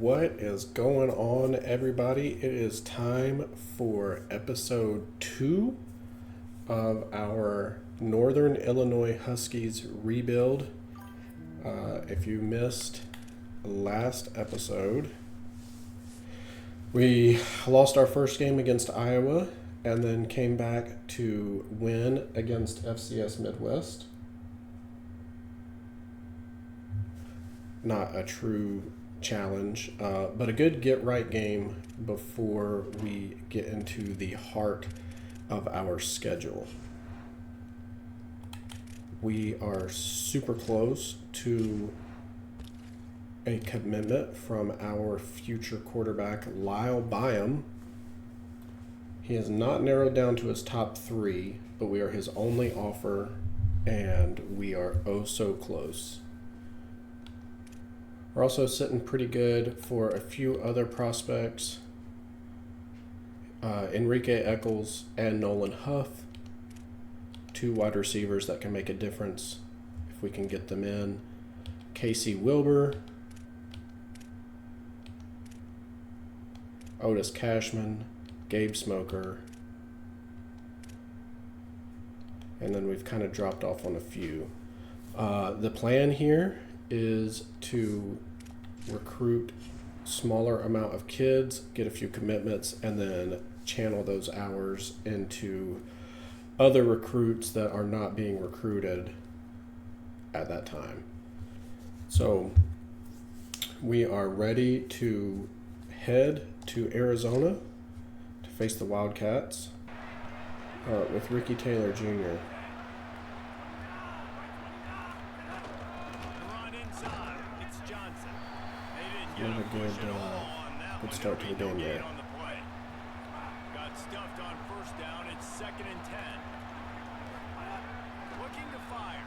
What is going on, everybody? It is time for episode 2 of our Northern Illinois Huskies rebuild. If you missed last episode, we lost our first game against Iowa and then came back to win against FCS Midwest. Not a true challenge, but a good get-right game before we get into the heart of our schedule. We are super close to a commitment from our future quarterback, Lyle Byam. He has not narrowed down to his top 3, but we are his only offer, and we are oh so close. We're also sitting pretty good for a few other prospects. Enrique Eccles and Nolan Huff, 2 wide receivers that can make a difference if we can get them in. Casey Wilbur, Otis Cashman, Gabe Smoker, and then we've kind of dropped off on a few. The plan here is to recruit smaller amount of kids, get a few commitments, and then channel those hours into other recruits that are not being recruited at that time. So we are ready to head to Arizona to face the Wildcats with Ricky Taylor Jr. Not a good start to the game there. Got stuffed on first down. It's 2nd and 10. Looking to fire.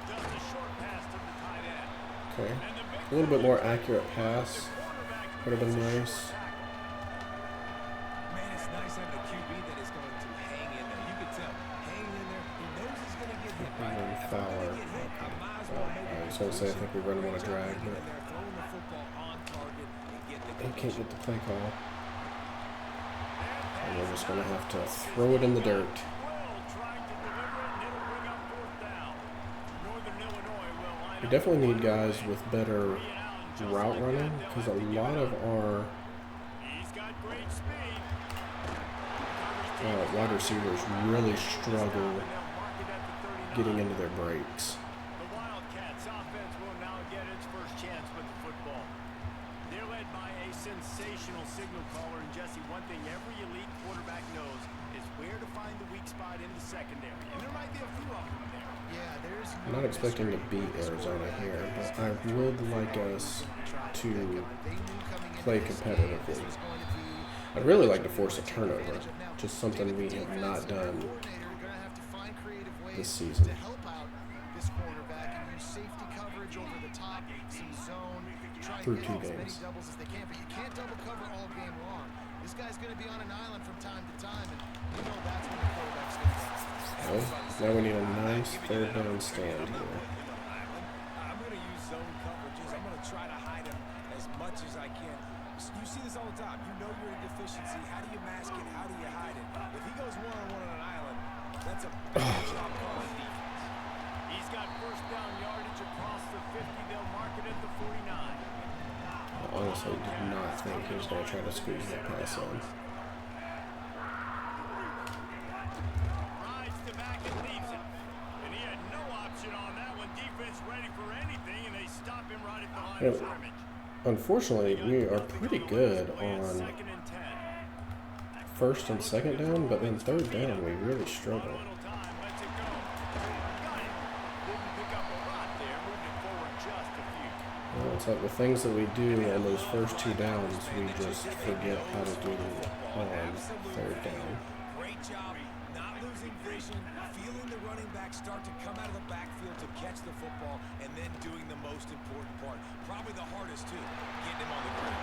Just a short pass to the tight end. Okay. A little bit more accurate pass. Would have been nice. Man, it's nice having a QB that is going to hang in there. You can tell, hang in there. He knows he's going to get hit. Right? Fowler. I was going to say, I think we run him on a drag, but he can't get the play call. And we're just going to have to throw it in the dirt. We definitely need guys with better route running, because a lot of our wide receivers really struggle getting into their breaks. The Wildcats offense will now get its first chance with the football. They're led by a sensational signal caller, and Jesse, one thing every elite quarterback knows is where to find the weak spot in the secondary, and there might be a few of them there. I'm not expecting to beat Arizona here, but I would like us to play competitively. I'd really like to force a turnover, just something we have not done this season. Through 2 games. Well, now we need a nice 3rd down stand here. I'm going to use zone coverages. I'm going to try to hide him as much as I can. You see this all the time. You know you're in a deficiency. How do you mask it? How do you hide it? If he goes one-on-one on an island, that's a bad job calling defense. He's got first down yardage across the 50. They'll mark it at the 49. I honestly did not think he was going to try to squeeze that pass on. Rides to back and leaves it. And he had no option on that one. Defense ready for anything, and they stop him right at the line of scrimmage. Unfortunately, we are pretty good on 1st and 2nd down, but then 3rd down we really struggle. Well, it's like the things that we do on those first 2 downs, we just forget how to do on 3rd down. Great job not losing vision, feeling the running back start to come out of the backfield to catch the football, and then doing the most important part. Probably the hardest, too, getting him on the ground.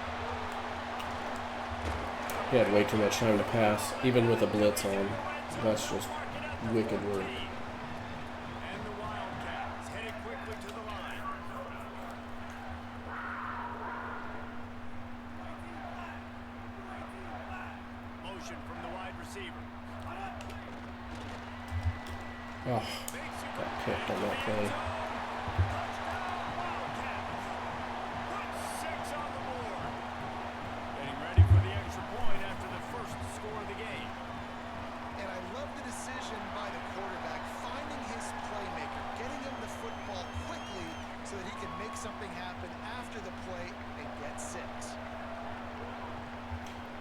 He had way too much time to pass, even with a blitz on. That's just wicked work. And the Wildcats headed quickly to the line. receiver. Oh, got picked on that play. Six on the board. Getting ready for the extra point after the first score of the game. And I love the decision by the quarterback, finding his playmaker, getting him the football quickly so that he can make something happen after the play and get 6.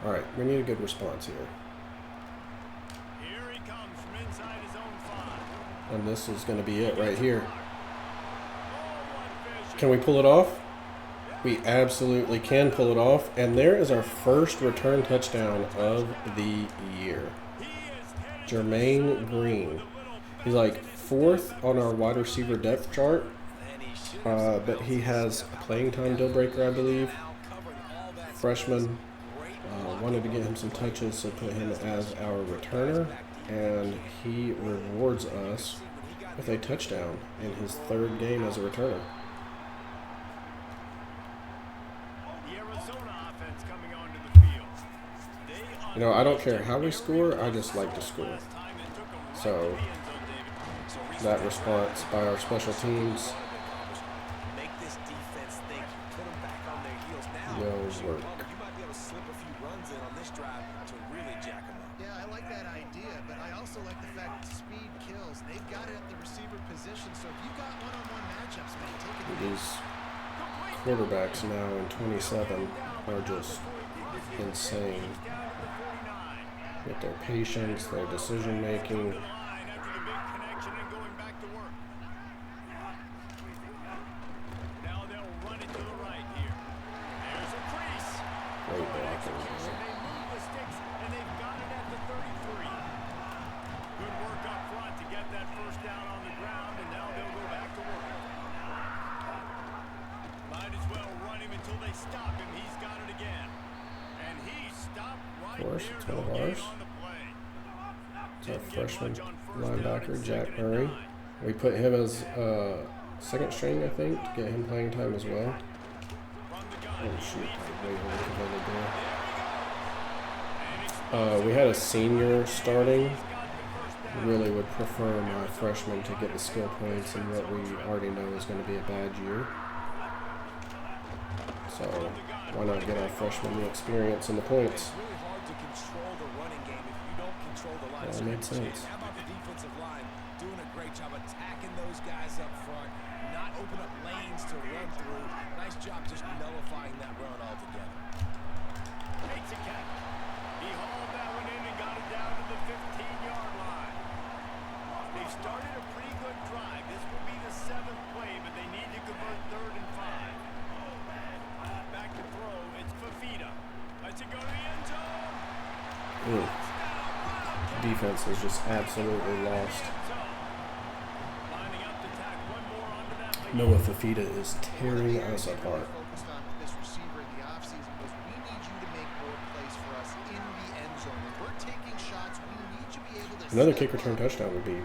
All right, we need a good response here. Here he comes from inside his own 5. And this is going to be it right here. Can we pull it off? We absolutely can pull it off. And there is our first return touchdown of the year. Jermaine Green. He's like 4th on our wide receiver depth chart. But he has a playing time deal breaker, I believe. Freshman. Wanted to get him some touches, so put him as our returner. And he rewards us with a touchdown in his 3rd game as a returner. You know, I don't care how we score, I just like to score. So, that response by our special teams will work. Yeah, I like that idea, but I also like the fact that speed kills. They've got it at the receiver position, so if you've got one-on-one matchups, man, take it. These quarterbacks now in 27 are just insane with their patience, their decision making. Great blocking. Of course, it's one of ours. It's our freshman linebacker, Jack Murray. We put him as 2nd string, I think, to get him playing time as well. Oh shoot, we had a senior starting. Really would prefer my freshman to get the skill points in what we already know is going to be a bad year. So why not get our freshman the experience and the points? That made sense. How about the defensive line doing a great job attacking those guys up front, not open up lanes to run through. Nice job just nullifying that run altogether. Takes a catch. He hauled that one in and got it down to the 15-yard line. They've started a pretty good drive. This will be the 7th play, but they need to convert 3rd and 5. Back to throw. It's Fafita. Lets it go to the end zone. Defense is just absolutely lost. Noah Fafita is tearing us apart. Focused on this receiver in the offseason was we need you to make more plays for us in the end zone. When we're taking shots, we need to be able to Another kick return touchdown would be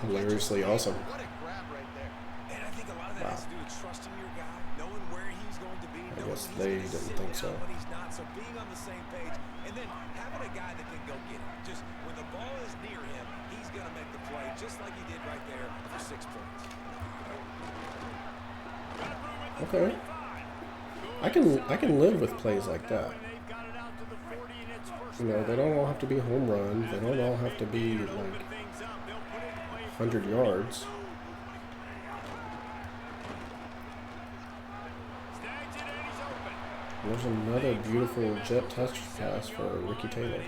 hilariously awesome. What a grab right there. And I think a lot of that has to do with trusting your guy, knowing where he's going to be, I knowing guess he's they going to didn't sit think down so. when he's not. So being on the same page, and then having a guy that can go get it. Just when the ball is near him, he's going to make the play, just like he did right there for 6 points. Okay. I can live with plays like that. You know, they don't all have to be home runs. They don't all have to be like 100 yards. There's another beautiful jet touch pass for Ricky Taylor.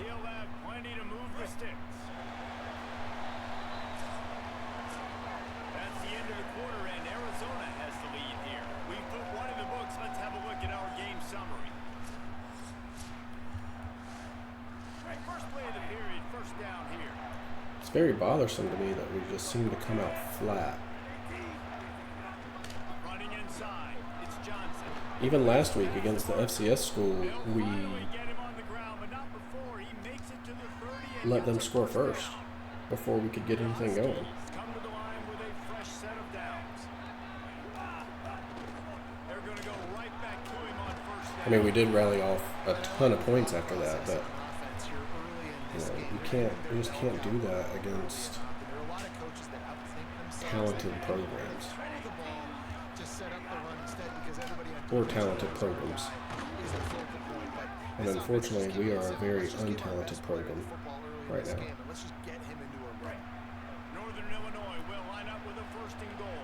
It's very bothersome to me that we just seem to come out flat. Even last week against the FCS school, we let them score first before we could get anything going. I mean, we did rally off a ton of points after that, but You just can't do that against There are a lot of coaches that outthink themselves. talented programs Throw the ball to set up the run instead because everybody on or defense talented knows programs. is the focal point. But And this offense unfortunately, just we keep are a it very simple. Let's just give our untalented best player program the football early in right this now. game, and let's just get him into a run. Northern Illinois will line up with a first and goal.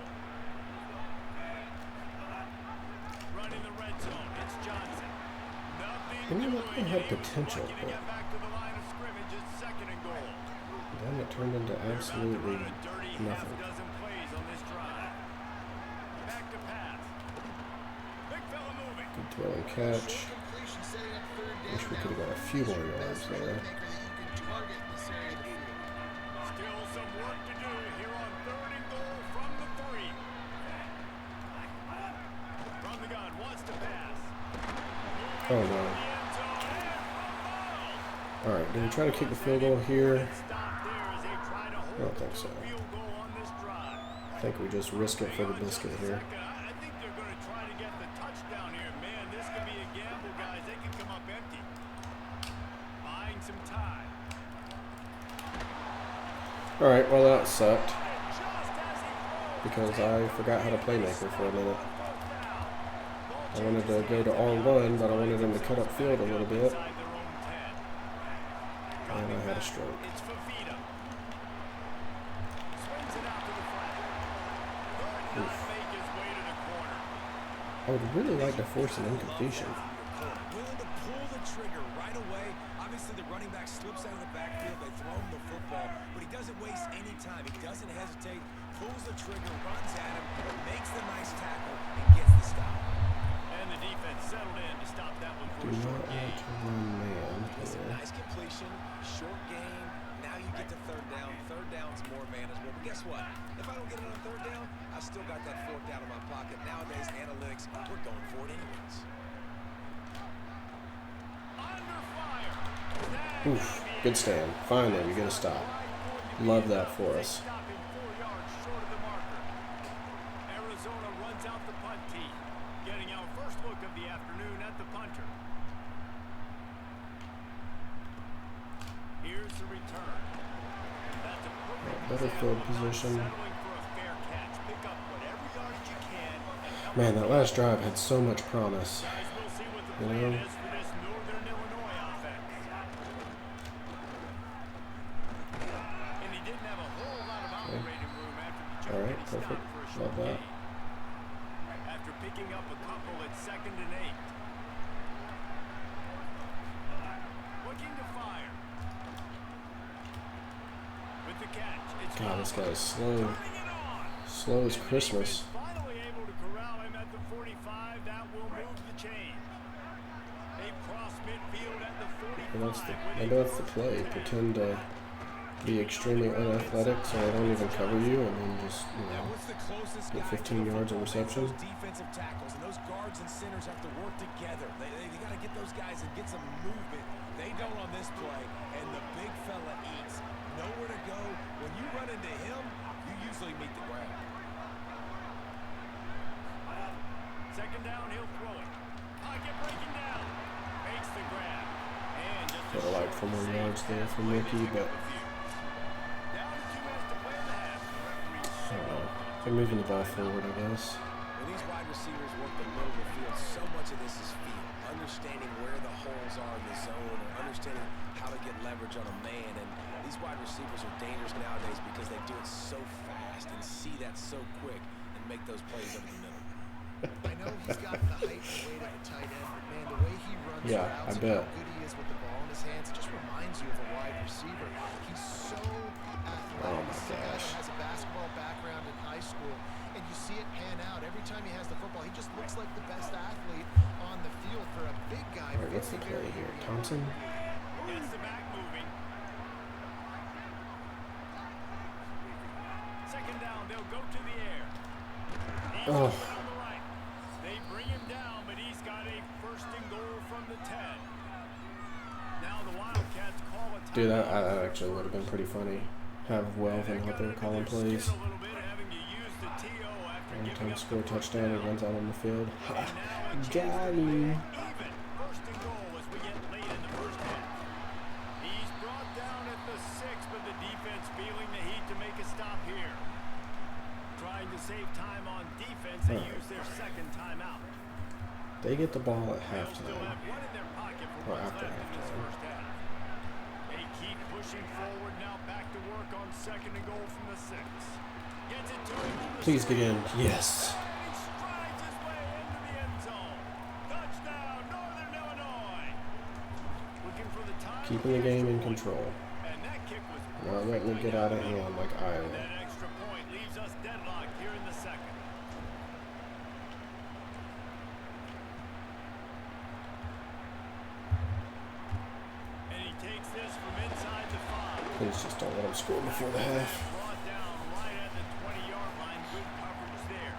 Running the red zone. It's Johnson. Nothing And you know, doing. they had He was potential, lucky to but get back to the line of scrimmage. It's second and goal. then it turned into absolutely They're about to run a dirty nothing. half dozen plays on this drive. Back to pass. Big fella moving. Good throw and catch. Short completion setting up third down. Wish we could have got a few more yards there. Still some work to do here on third and goal from the 3. From the gun, wants to pass. Oh no. Alright, do we try to kick the field goal here? I don't think so. I think we just risk it for the biscuit here. I think they're going to try to get the touchdown here. Man, this could be a gamble, guys. They could come up empty. Buying some time. Alright, well that sucked. Because I forgot how to playmaker for a minute. I wanted to go to R1, but I wanted him to cut up field a little bit. And I had a stroke. Oof. I would really like to force an incompletion. Willing to pull the trigger right away. Obviously, the running back slips out of the backfield. They throw him the football, but he doesn't waste any time. He doesn't hesitate, pulls the trigger, runs at him, makes the nice tackle, and gets the stop. And the defense settled in to stop that one for Do a not short want gain. to run man Listen, here. nice completion, short game. Now you get to third down. Third down's more manageable. But guess what? If I don't get it on third down, I still got that fourth down in my pocket. Nowadays, analytics, we're going for it anyways. Under fire. Oof, good stand. Finally, we get a stop. Love that for us. Stopping 4 yards short of the marker. Arizona runs out the punt tee. Getting our first look of the afternoon at the punter. Here's the return. That's a perfect Better example field of not position. settling for a fair catch. Pick up whatever yardage you can and help Man, that last drive had so much promise. guys. We'll see what the You plan know? is for this Northern Illinois offense. And he didn't have a whole lot of operating room after the jump. Alright, He perfect. stopped for a Love short that. gain. After picking up a couple at 2nd and 8. Looking to fire. With the catch, it's God, this guy is slow. turning it on. Slow as Christmas. Finally able to corral him at the 45. That will move the chain. They cross midfield at the 45. Maybe that's the play. Pretend to be extremely unathletic so I don't even cover you, and then just, Now, what's the closest get guy 15 to the yards of football? reception. Those defensive tackles and those guards and centers have to work together. They got to get those guys and get some movement. They don't on this play, and the big fella eats. Nowhere to go. When you run into him, you usually meet the ground. Second down, he'll throw it. Pocket breaking down. Makes the grab. And just Could have liked 4 more yards there from Ricky, but down to 2 minutes to play in the half. I don't know. They're moving the ball forward, I guess. When these wide receivers work the middle of the field, so much of this is feel. Understanding where the holes are in the zone, or understanding how to get leverage on a man. And these wide receivers are dangerous nowadays because they do it so fast and see that so quick and make those plays over the middle. I know he's got the height and weight of a tight end, but man, the way he runs Yeah, routes I and bet. how good he is with the ball in his hands, it just reminds you of a wide receiver. He's so athletic. Oh my He's a guy gosh. that has a basketball background in high school, and you see it pan out. Every time he has the football, he just looks like the best athlete on the field for a big guy. Alright, what's the play here? Thompson? Gets the back moving. Second down, they'll go to the air. He's Oh. open on the right. They bring him down, but he's got a first and goal from the 10. Now the Wildcats call a timeout. Dude, that actually would have been pretty funny. Have Wells and Hopper calling plays. One time score touchdown, he runs out on the field. Ha! Got him! Even first and goal as we get late in the first half. He's brought down save time on defense, they use their second timeout. They get the ball at They'll halftime. still have one in their pocket for Or what's after left in this halftime. first half. They keep pushing forward now, back to work on second and goal from the 6. Gets it to him on the Please get in. screen. Yes. And he strides his way into the end zone. Touchdown, Northern Illinois. Looking for the time. Keeping the game in control. And that kick was Not letting it get out of hand like Iowa. that extra point leaves us deadlocked here in the second. And he takes this from inside the 5. Please just don't let them score before the half. Brought down right at the 20-yard line. Good coverage there.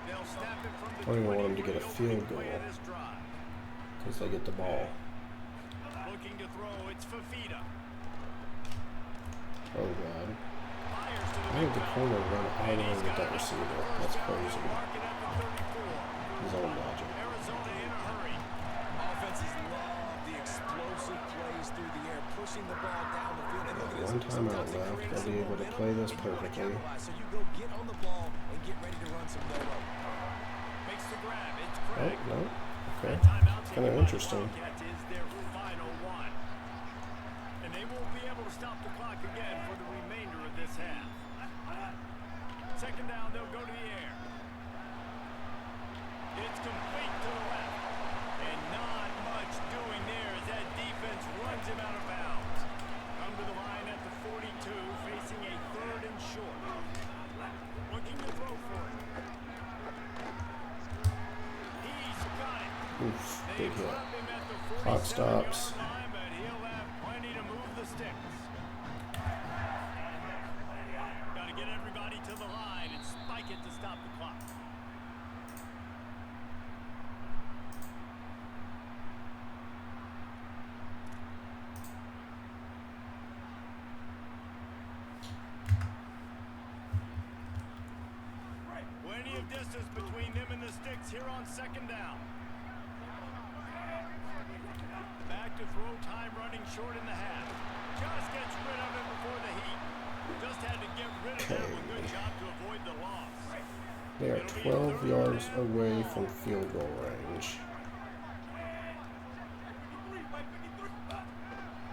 They'll snap it from the I don't even want 20 them to for get a the field opening play goal. of this drive. Because they get the ball. Looking to throw, it's Fafita. Oh, God. Fires to the I had the midfield. corner run all And the he's way with got that it. receiver. First That's down, crazy. they'll mark it at the 34. His own logic. Arizona in a hurry. Offenses love the explosive plays through the air, pushing the ball down the field. And look at this. One timeout Sometimes they left. create They'll some be able to momentum, play this and you wanna perfectly. capitalize. So you go get on the ball and get ready to run some no-look. Makes the grab. It's Oh, Craig. no. Okay. That timeout Kind of taken by the interesting. Wildcats is their final one. And they won't be able to stop the clock again for the remainder of this half. Second down, they'll go to the air. It's complete to the left. And not much doing there as that defense runs him out of bounds. Come to the line at the 42, facing a 3rd and short. Looking to throw for it. He's got it. Oof. They Big hit. drop him at the Clock 47-yard stops. line, but he'll have plenty to move the sticks. Got to get everybody to the line and spike it to stop the clock. Plenty of distance between them and the sticks here on second down. Back to throw time, running short in the half. Just gets rid of it before the heat. Just had to get rid of that one. Good job to avoid the loss. They are 12 yards away from field goal range.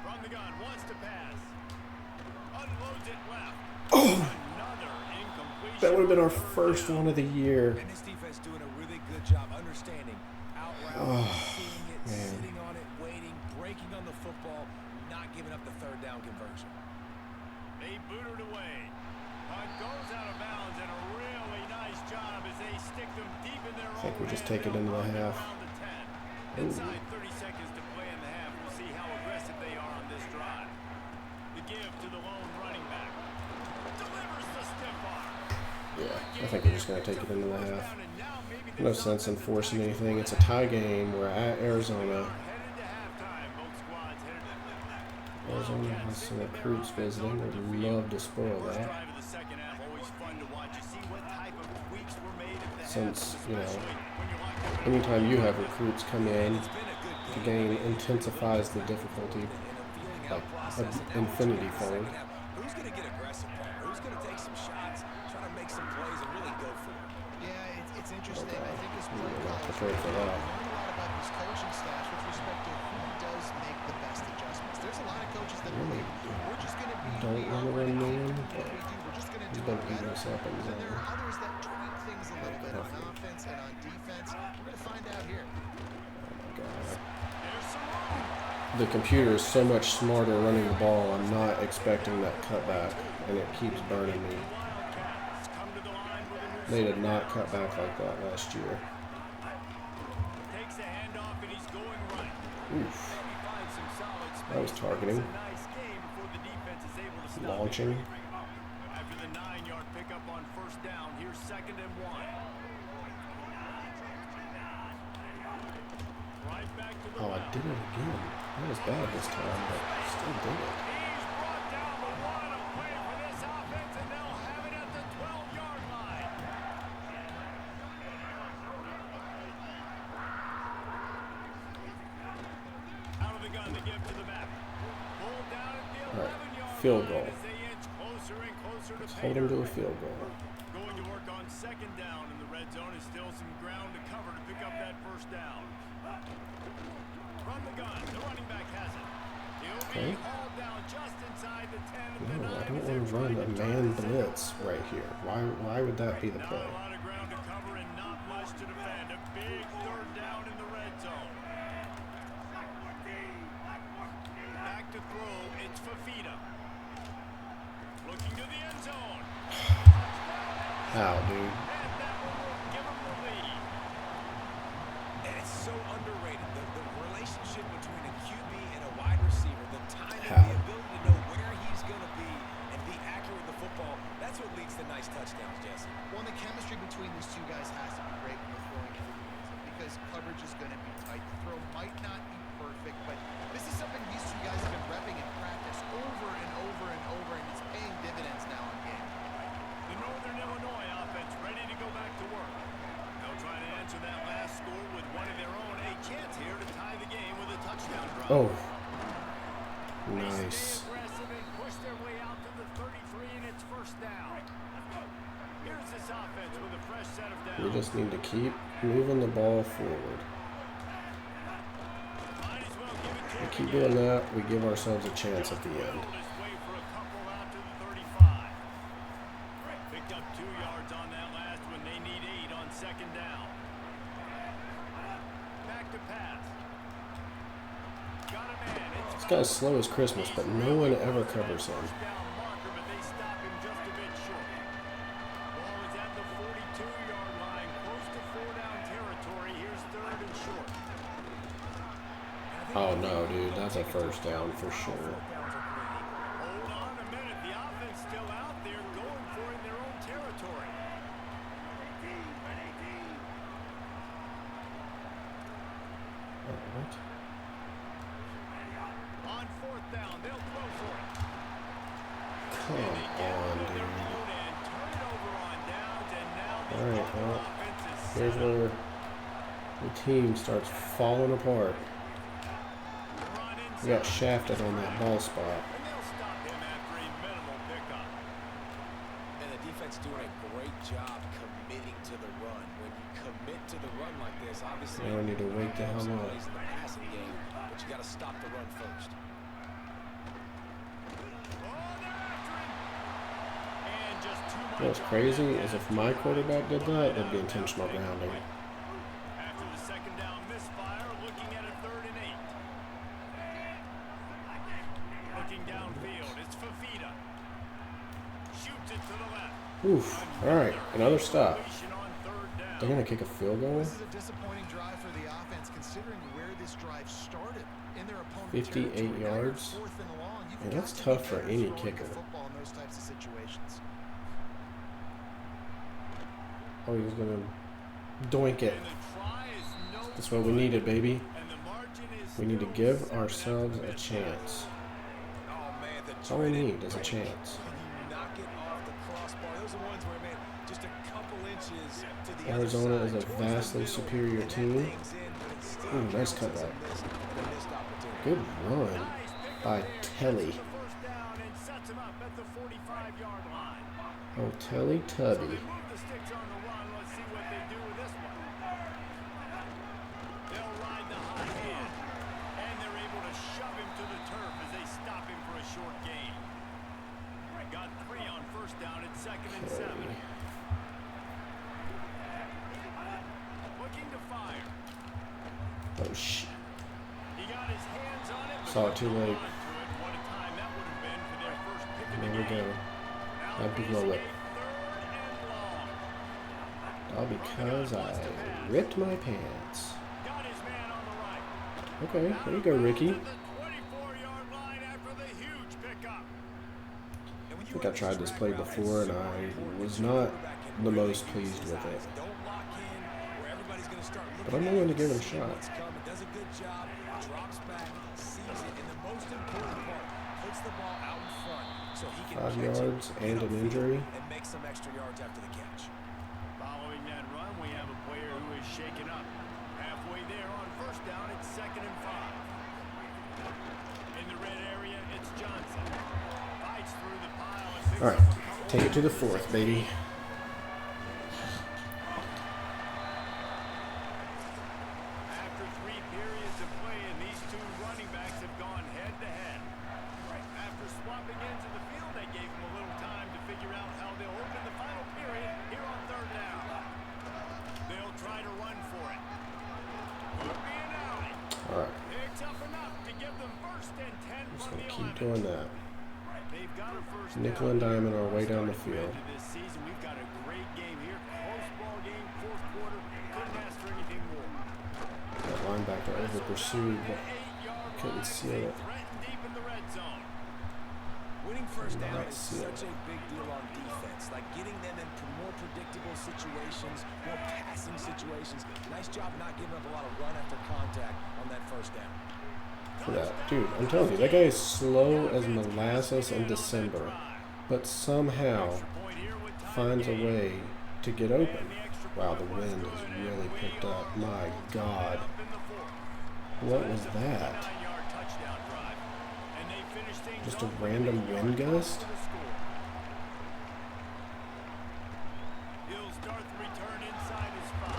From the gun, wants to pass. Unloads it left. Oh! Another incompletion. That would have been our first one of the year. And this defense doing a really good job understanding out route, seeing it, man. sitting on it, waiting, breaking on the football, not giving up the 3rd down conversion. They booted away. Punt goes out of bounds, and a really nice job as they stick them deep in their I think own we just end. take it into the They'll half. run around the 10. Inside 30 seconds to play in the half. We'll see how aggressive they are on this drive. The give to the lone running back. Delivers the stiff arm. Yeah, I think we're just going to take it into the half. No sense in forcing anything. It's a tie game. We're at Arizona. Headed to halftime. Both squads headed. Arizona has some recruits visiting. We'd love to spoil First that. drive of the second half, always fun to watch. You see what type of tweaks were made at the Since, half, you know, especially when you're locked up. anytime you have recruits come in, It's been a good the game. game intensifies the difficulty. And a feeling Like out process. an And now infinity we're fold. second half. Who's going to get aggressive, Paul? Who's going to take some shots, try to make some plays, and really go for it? Yeah, it's interesting. I think his play We're not calls prepared for that. learn a lot about his coaching staff with respect to who does make the best adjustments. There's a lot of coaches that believe we're just going to be Don't run away, man. what we do. We're just going to He's do been it beating better. us up in And then there zone. are others that tweak things a little bit on offense and on defense. We're going to find out here. God. There's some room. The computer is so much smarter running the ball. I'm not expecting that cutback, and it keeps burning me. Wildcats come to the line with a new They did not cut back like that last year. takes a handoff and he's going right. Oof. Maybe find some solid space. That was targeting. It's a nice game before the defense is able to stop it. Launching. After the 9-yard pickup on first down, here's 2nd and 1. Right back to the Oh, I left. did it again. That was bad this time, but still did it. He's brought down the 1. A play for this offense, and they'll have it at the 12-yard line. Out of the gun, the give to the back. Pulled down at the All right, 11-yard field line goal. as they inch closer and closer to Let's pay hold him to dirt. a field goal. Going to second down in the red zone is still some ground to cover to pick up that first down. Run the gun. The running back has it. He'll be hauled down just inside the 10. No, I don't want to run a man blitz right here. Why would that be the play? Not a lot of ground to cover and not much to defend. A big third down in the red zone. Back to throw. It's Fafita. Looking to the end zone. How, dude? And that one will give him the lead. And it's so underrated. The relationship between a QB and a wide receiver, the timing, How? the ability to know where he's going to be and be accurate with the football, that's what leads to nice touchdowns, Jesse. Well, and the chemistry between these two guys has to be great when they're throwing into the end zone because coverage is going to be tight. The throw might not be perfect, but this is something these two guys have been repping in practice over and over and over, and it's paying dividends now in game. The Northern Illinois offense ready to go back to work. They'll try to answer that last score with one of their own. A chance here to tie the game with a touchdown drive. Oh, They nice. stay aggressive and push their way out to the 33, and it's first down. Here's this offense with a fresh set of downs. We just need to keep moving the ball forward. Might as well give it to We him keep again. doing that, we give ourselves a chance at the end. His way for a couple out to the 35. Picked up 2 yards on that last one. They need 8 on second down. Back to pass. Got a man. It's This guy's slow as Christmas, but no one ever covers him. first down marker, but they stop him just a bit short. Ball is at the 42-yard line, close to 4-down territory. Here's third and short. Oh no, dude, that's a first down for sure. Hold on a minute. The offense still out there going for it in their own territory. What? On fourth down, they'll throw for it. Come They get on, rid of their dude. own and turn it over on downs, and now the Alright, well, offense is here's set up. where the team starts falling apart. Run We got inside. shafted on that ball spot. And they'll stop him after a minimal pickup. And the defense doing a great job committing to the run. When you commit to the run like this, obviously Now I need to wake the hell some up. plays in the passing game, but you got to stop the run first. And just too much You know what's crazy is if my quarterback did that, it'd be intentional grounding. after the second down misfire, looking at a 3rd and 8. Looking downfield, it's Fafita. Shoots it to the left. Oof. Alright, another stop. Completion on 3rd down. They're gonna kick a field goal? This is a disappointing drive for the offense considering where this drive started in their opponent's 58 territory. Now you're yards? 4th and long. You've Man, got that's to be tough for better any throwing the kicker. football in those types of situations. Oh, he was gonna doink it. And the try is no That's what we good. needed, baby. And the margin is We need to still give 7 ourselves after a midfield. chance. Oh, man, the That's all we dreaded need is a break. chance. When you knock it off the crossbar, those are ones where, man, just a couple inches to the Arizona other is side, a towards the vastly middle, superior and that team. thing's in, but it still Ooh, nice counts as a cutback. miss and a missed opportunity. Good run Nice pickup by there. Telly. Gets the first down and sets him up at the 45-yard line. Oh, Telly So Tubby. they move the sticks on the run. Let's see what they do with this one. They'll ride the hot hand, and they're able to shove him to the turf as they stop him for a short gain. Got 3 on first down at 2nd and 7. Okay. Looking to fire. Oh, shit. He got his hands on it, but Saw it too couldn't late. hold on to it. What a time that would have been for their first pick of the There we game. go. Now I'd blow facing it. a 3rd and long. All because I ripped my pants. Got his man on the right. Okay, there you go, Ricky. To the 24-yard line after the huge pickup. I think I tried this play before and I was not the most pleased with it. But I'm willing to give it a shot. Does a good job, drops back, sees it, and the most important part, puts the ball out in front so he can 5 catch it, yards get and an upfield, injury. and make some extra yards after the catch. Following that run, we have a player who is shaken up. Halfway there on first down, it's 2nd and 5. In the red area, it's Johnson. Fights through the pile and picks All right, up a couple. take it to the 4th, baby. All right. Picks up enough to give them 1st and 10 Just from gonna the keep 11. doing that. They've got a first Nickel down and here. diamond our way down the Starting to field. end this season, we've got a great game here. Close ball game, 4th quarter. Couldn't ask for anything more. That linebacker over pursued, but couldn't seal it. Threatened deep in the red zone. Winning first down Not is seal such it. a big deal on defense. Like getting them into more predictable situations, more passing situations. Nice job not giving up a lot of run after contact on that first down. For that. Dude, I'm telling you, that guy is slow as molasses in December, but somehow finds a way to get open. Wow, the wind has really picked up. My God. What was that? Just a random wind gust? He'll start the return inside his 5.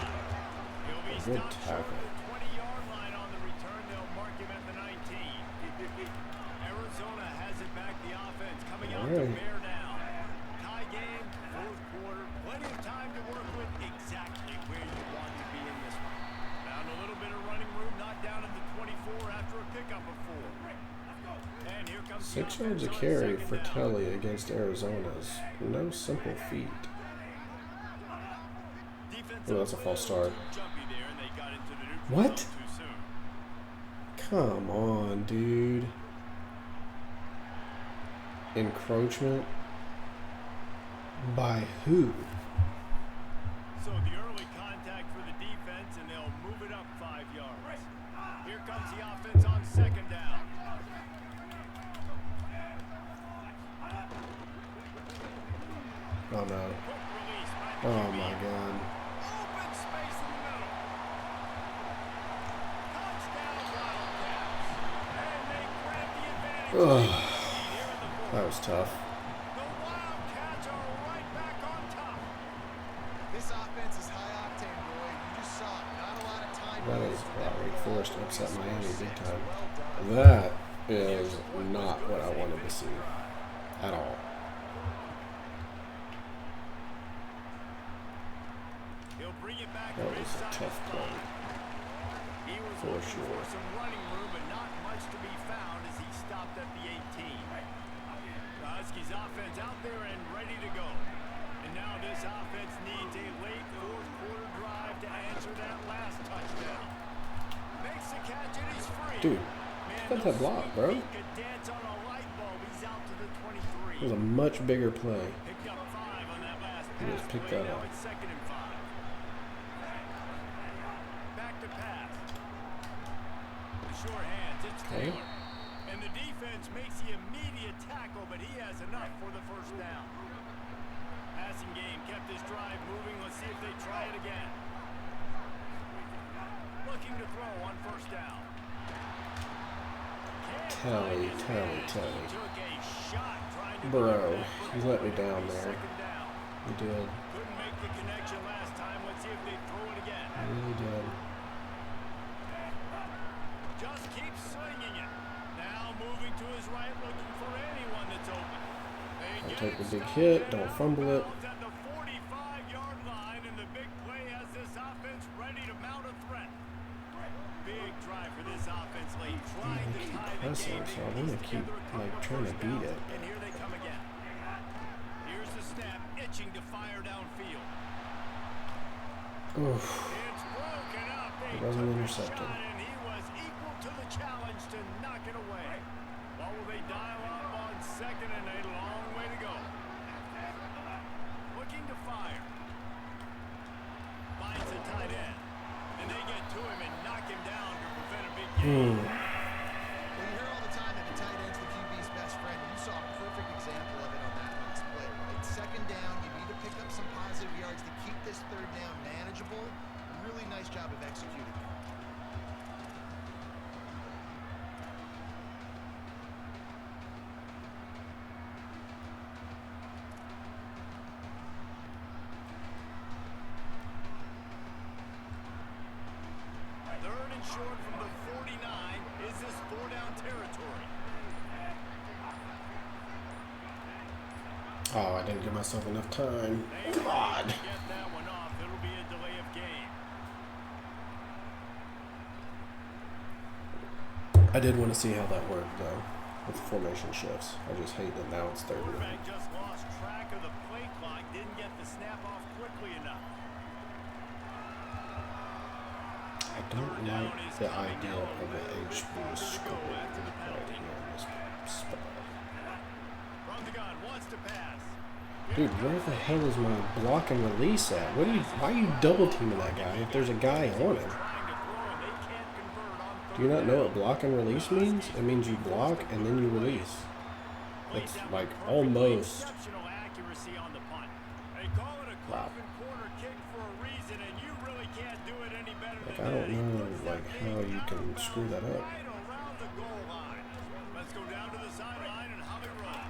He'll be Good stopped short of tackle. the 20-yard line on the return. They'll mark him at the 19. Arizona has it back. The offense coming out to bear down. Tie game, 4th quarter. Plenty of time to work with. Exactly where you want to be in this one. Found a little bit of running room. Not down at the 24 after a pickup of 4. And here comes 6 yards a carry for Telly against Arizona is no simple feat. Oh, that's a false start. What? Come on, dude. Encroachment? By who? So the early contact for the defense, and they'll move it up 5 yards. Here comes the offense on 2nd down. Oh no. Oh my God. Open space in the middle. Touchdown Wildcats. And they grab the advantage. Ugh, Here in the fourth. that was tough. The Wildcats are right back on top. This offense is high octane, Roy. You just saw it. Not a lot of time. That is wasted for them. Wake Forest upset Miami big time. Well done. That is not what I wanted to see at all. He'll bring it back That was a inside tough his play. He was For looking sure. for some running room, but not much to be found as he stopped at the 18. The Huskies offense out there and ready to go. And now this offense needs a late 4th quarter drive to answer that last touchdown. Makes the catch and he's free. Dude, Man, cut that those block, sweet bro. feet could dance on a light bulb. He's out to the 23. It was a much bigger play. Picked up 5 on that last He pass just picked play. that Now up. it's 2nd and 5. Back to pass. The short hands, it's Okay. Taylor. And the defense makes the immediate tackle, but he has enough for the 1st down. Passing game kept this drive moving. Let's see if they try it again. Looking to throw on 1st down. Telly. Took a shot trying to Bro, deliver that you football let me for down a there. 2nd down. You did. Couldn't make the connection last time. Let's see if they throw it again. You really did. Just keeps slinging it. Now moving to his right, looking for anyone that's open. They Don't get take the it big stopped hit. and Don't out of fumble it. bounds at the 45-yard line, and the big play has this offense ready to mount a threat. Big drive for this offense late, trying to keep tie the pressing, game. so They I wanna pieced keep, together a couple like, of trying to first beat downs, it. and here they come again. Here's the snap, itching to fire downfield. Oof. It's broken up. They It wasn't took a intercepted. shot, and he was equal to the challenge to knock it away. What will they dial up on 2nd and a long way to go? Looking to fire. Finds the tight end. And they get to him and knock him down to prevent a big gain. Well, you hear all the time that the tight end's the QB's best friend. You saw a perfect example of it on that last play, right? 2nd down, you need to pick up some positive yards to keep this 3rd down manageable. Really nice job of executing. Third and short from the 49. Is this 4-down territory? Oh, I didn't give myself enough time. They God. get that one off. It'll be a delay of game. I did want to see how that worked, though, with formation shifts. I just hate that now it's third and 9. Quarterback just lost track of the play clock, didn't get the snap off quickly enough. I don't like the idea of the HB screen right here in this spot. From the gun, wants to pass. Dude, where the hell is my block and release at? Why are you double teaming that guy if there's a guy on him? Do you not know what block and release means? It means you block and then you release. It's like almost. Exceptional accuracy on the punt. They call it a Wow. coffin corner kick for a reason, and you really can't do it any better Like, than I don't that. know like how you can screw that up. Right around the goal line. Let's go down to the sideline and how they roll.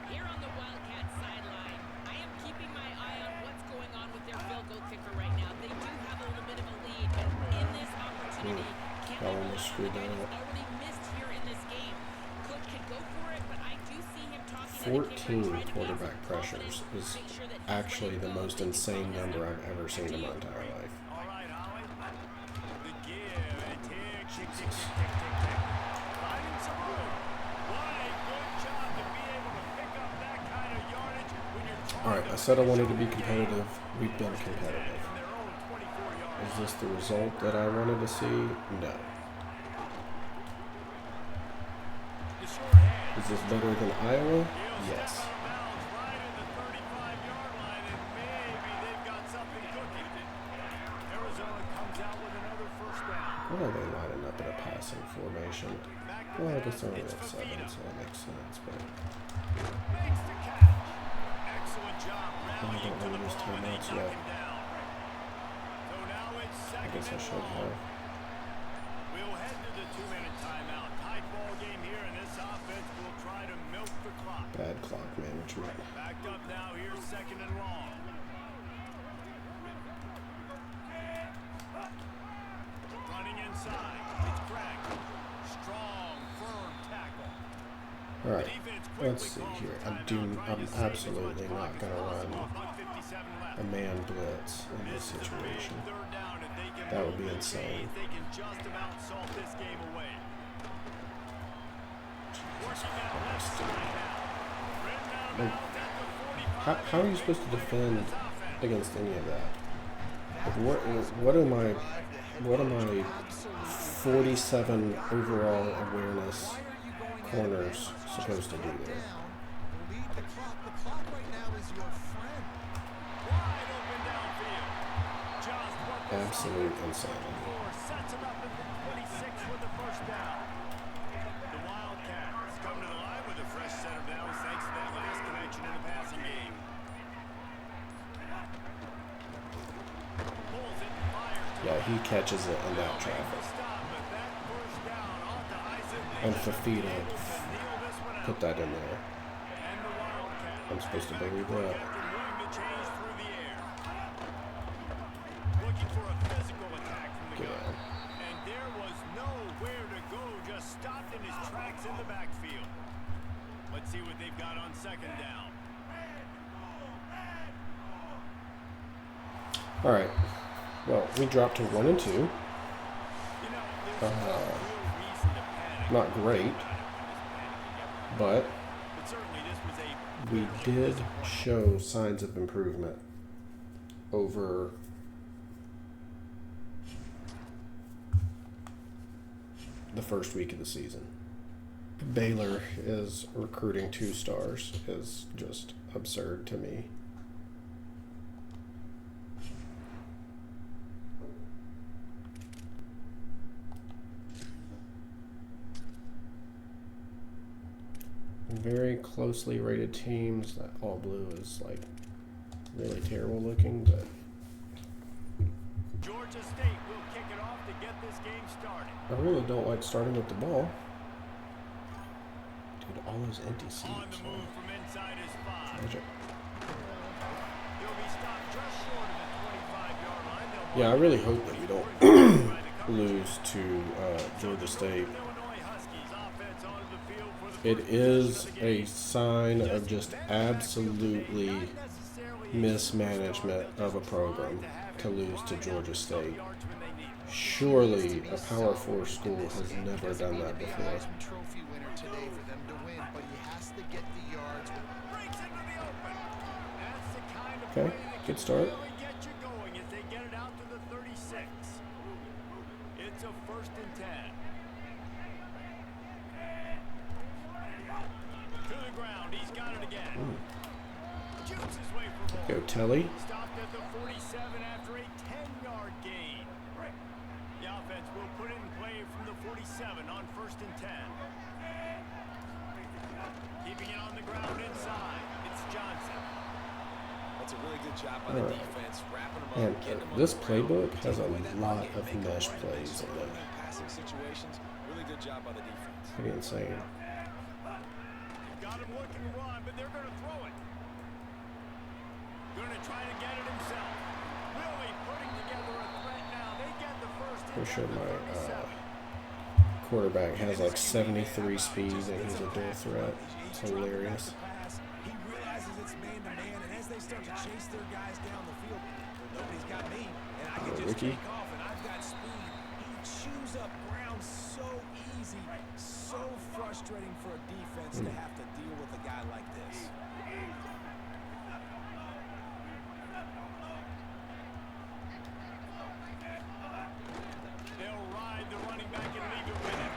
Here on the Wildcat sideline, I am keeping my eye on what's going on with their field goal kicker right now. They do have a little bit of a lead, but in this opportunity, can I they almost rely on the screwed guy that that's up. already missed here in this game? Cook can go for it, but I do see him talking to the 14 kicker, trying to gain quarterback some pressures confidence, is make sure that he's actually ready to the go. most They can insane call this number out. I've ever seen in my entire life. All right, Holly. The give and tick, tick, tick, tick, tick, tick, tick. Finding some room. What a good job to be able to pick up that kind of yardage when you're trying Alright, I said I wanted to be competitive. We've been competitive. from their own 24-yard Is this the result that I wanted to see? No. The short hand. Is this better than Iowa? Yes. Step out of bounds right at the 35-yard line, and maybe they've got something cooking. Arizona comes out with another first down. Why are they lining up in a passing formation? Back to Well, I pass. guess they're only It's at 7, Fafita. so that makes sense. But Makes the catch. Excellent job rallying don't to know the these ball, and they timeouts knock yet. him down. So now it's I second guess I and should long. have. We'll head to the 2-minute timeout. Tight ball game here, and this offense will try to milk the clock. Bad clock management. Backed up now. Here's second and long. Running inside. It's Craig. Strong, firm tackle. Alright, Defense let's quickly see calls here. the I'm timeout, trying to save as absolutely much not clock going as to possible. run 1:57 left. a man blitz in this This is a big situation. third down. If they can That would move be the insane. chains, they can just about salt this game away. Working that left side now. Written out of Like, bounds at the 45. How are you supposed to defend against any of that? Like, what am I 47 overall awareness corners supposed to do there? Lead the clock. The clock right now is your friend. Wide open downfield. Just what the Absolute insanity. score sets him up at the 26 with the first down. The Wildcats come to the line with a fresh set of downs thanks to that last connection in the passing game. Pulls it, fires to Yeah, he catches it in that traffic. stop, but that first down ought to ice it. And Fafita Able to kneel this one out. put that in there. And the Wildcats I'm supposed to believe after that. moving the chains through the air. Looking for a physical attack from the Get gun. out. And there was nowhere to go, just stopped in his tracks in the backfield. Let's see what they've got on second down. All right. Well, we dropped to 1 and 2. You know, there's no real reason to panic. Not great, but But certainly this was a we did show signs of improvement over the first week of the season. Baylor is recruiting 2 stars is just absurd to me. Very closely rated teams. That all blue is like really terrible looking, but Georgia State will kick it off to get this game started. I really don't like starting with the ball. Dude, all those empty On seats. the move from inside his 5. Tragic. He'll be stopped just short of the 25-yard line. They'll Yeah, I mark really him hope that we don't by the coverage. lose to Georgia State. Illinois Huskies offense onto the field for the It first is possession of the a game. sign of just absolutely Not necessarily a mismanagement superstar, of a just program trying to have him lose to grind out Georgia the State. yards when they need it. Surely a Power 4 school has never done that before. Heisman Trophy winner today for them to win, but he has to get the yards. Breaks into the open. That's the kind of Okay, play that good can start. really get you going as they get it out to the 36. It's a 1st and 10. To the ground, he's got it again. Shoots his way for ball. Go Telly. Stopped at the 47 after a 10-yard gain. The offense will put it in play from the 47 on 1st and 10. Keeping it on the ground inside. It's Johnson. That's a really good job by the defense, wrapping them up, And getting them on this the ground, playbook has a taking away that lot bucket, of make them mesh run, plays make in some it. passing situations. Really good job by the defense. Pretty insane. Got him looking to run, but they're going to throw it. Going to try to get it himself. Really putting together a threat now. They get the first. Pretty sure my quarterback has like 73 speed and he's a dual threat. It's hilarious. He realizes it's man-to-man, and as they start to chase their guys down the field, well, nobody's got me, and I can just Ricky. take off, and I've got speed. He chews up ground so easy, so frustrating for a defense to have to deal with a guy like this. They'll ride the running back and leave it with him.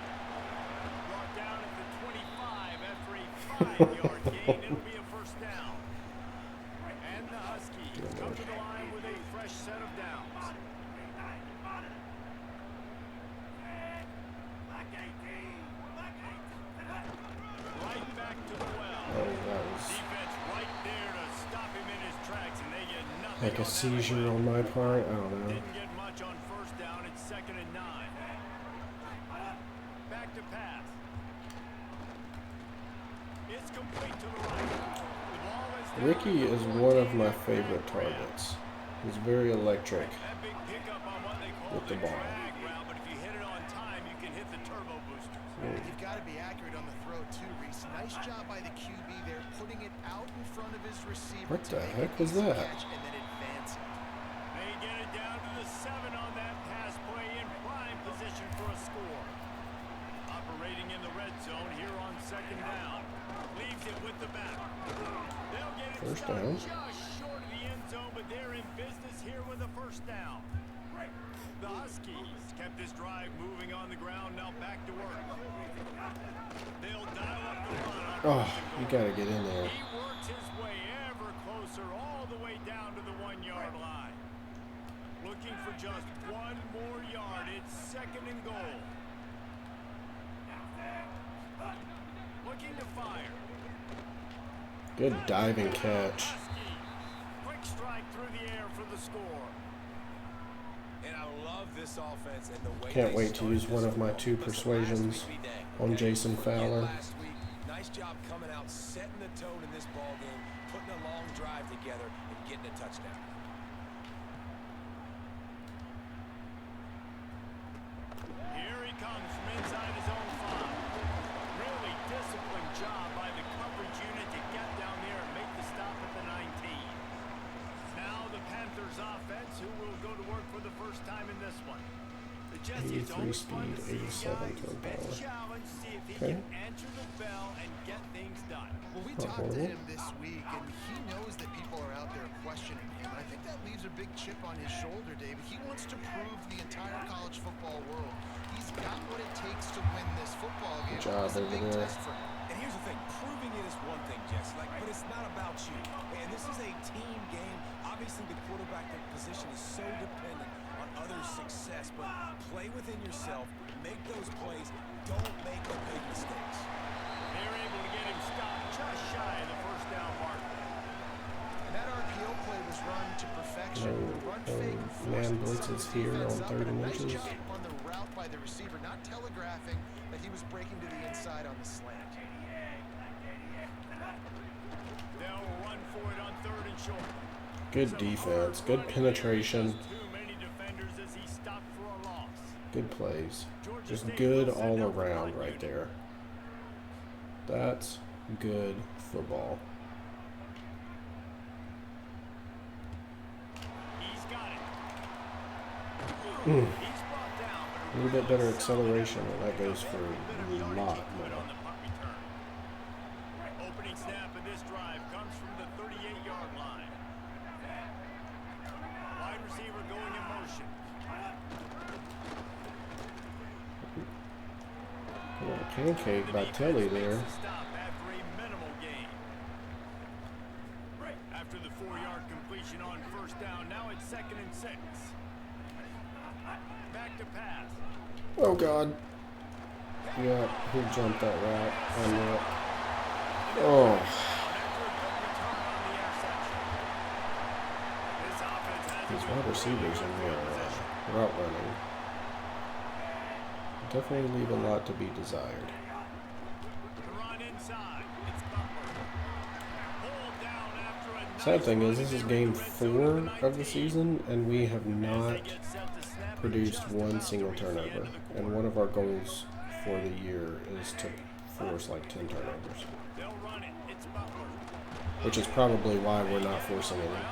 Brought down at the 25 after a 5-yard gain. It'll be a 1st down. And the Huskies come to the line with a fresh set of downs. Right back to the well. Oh, that was Defense right there to stop him in his tracks, and they get nothing. like a on that seizure play. on my part. I don't know. Didn't get much on 1st down. It's 2nd and 9. Back to pass. It's complete to the right. The ball is down. Ricky is one of my favorite targets. He's very electric. That big pickup on what they call With the ball. drag route, but if you hit it on time, you can hit the turbo boosters. You've got to be accurate on the throw too, Reese. Nice job by the QB there, putting it out in front of his receiver. What to the make heck an was easy that? catch and then advance it. They get it down to the 7 on that pass play in prime position for a score. Operating in the red zone here on 2nd down. Leaves it with the back. They'll get it First stopped down. just short of the end zone, but they're in business here with a 1st down. The Huskies kept this drive moving on the ground, now back to work. They'll dial up the run on Oh, 1st and you goal. gotta get in there. He works his way ever closer, all the way down to the 1-yard line. Looking for just 1 more yard. It's 2nd and goal. Looking to fire. Good diving catch. Husky. Quick strike through the air for the score. And I love this offense and the way Can't they wait to started use one this of my one. two Listen, last persuasions week we did, on okay? Jason Forget Fowler. last week. Nice job coming out, setting the tone in this ball game, putting a long drive together, and getting a touchdown. Here he comes from inside his own 5. Really disciplined job by the coverage unit to get down there and make the stop at the 19. Now the Panthers offense, who will go to work for the first time in this one. The Jesse's 83 always fun to speed, see a 87 guy to the who's been ball. challenged, see if he Okay. can answer the bell and get things done. Well, we Not talked to horrible. him this week, and he knows that people are out there questioning him. I think that leaves a big chip on his shoulder, David. He wants to prove the entire college football world he's got what it takes to win this football game. Good job It's a over big there. test for him. And here's the thing, proving it is one thing, Jess, but it's not about you. And this is a team game. Obviously, the quarterback position is so dependent on others' success, but play within yourself, make those plays, don't make the big mistakes. They're able to get him stopped just shy of the 1st down mark. And that RPO play was run to perfection. The run fake man forced blitzes the here defense on up, 30 and a nice inches. job on the route by the receiver, not telegraphing that he was breaking to the inside on the slant. They'll run for it on 3rd and short. Good defense. Good penetration. Too many defenders as he stopped for a loss. Good plays. Georgia Just State good will send all out the around line right unit. there. That's good football. He's got it. Mm. He's brought A little bit better acceleration, and that goes for a lot more. Opening snap of this drive comes from the 38-yard line. Wide receiver going in motion. Oh, pancake by Telly there. Stop after a minimal gain. After the 4-yard completion on first down, now it's 2nd and 6. Back to pass. Oh God. Yeah, he jumped that route. I knew it. Oh. These wide receivers in there route running definitely leave a lot to be desired. Sad thing is, this is game 4 of the season, and we have not produced one single turnover. And one of our goals for the year is to force like 10 turnovers. Which is probably why we're not forcing any,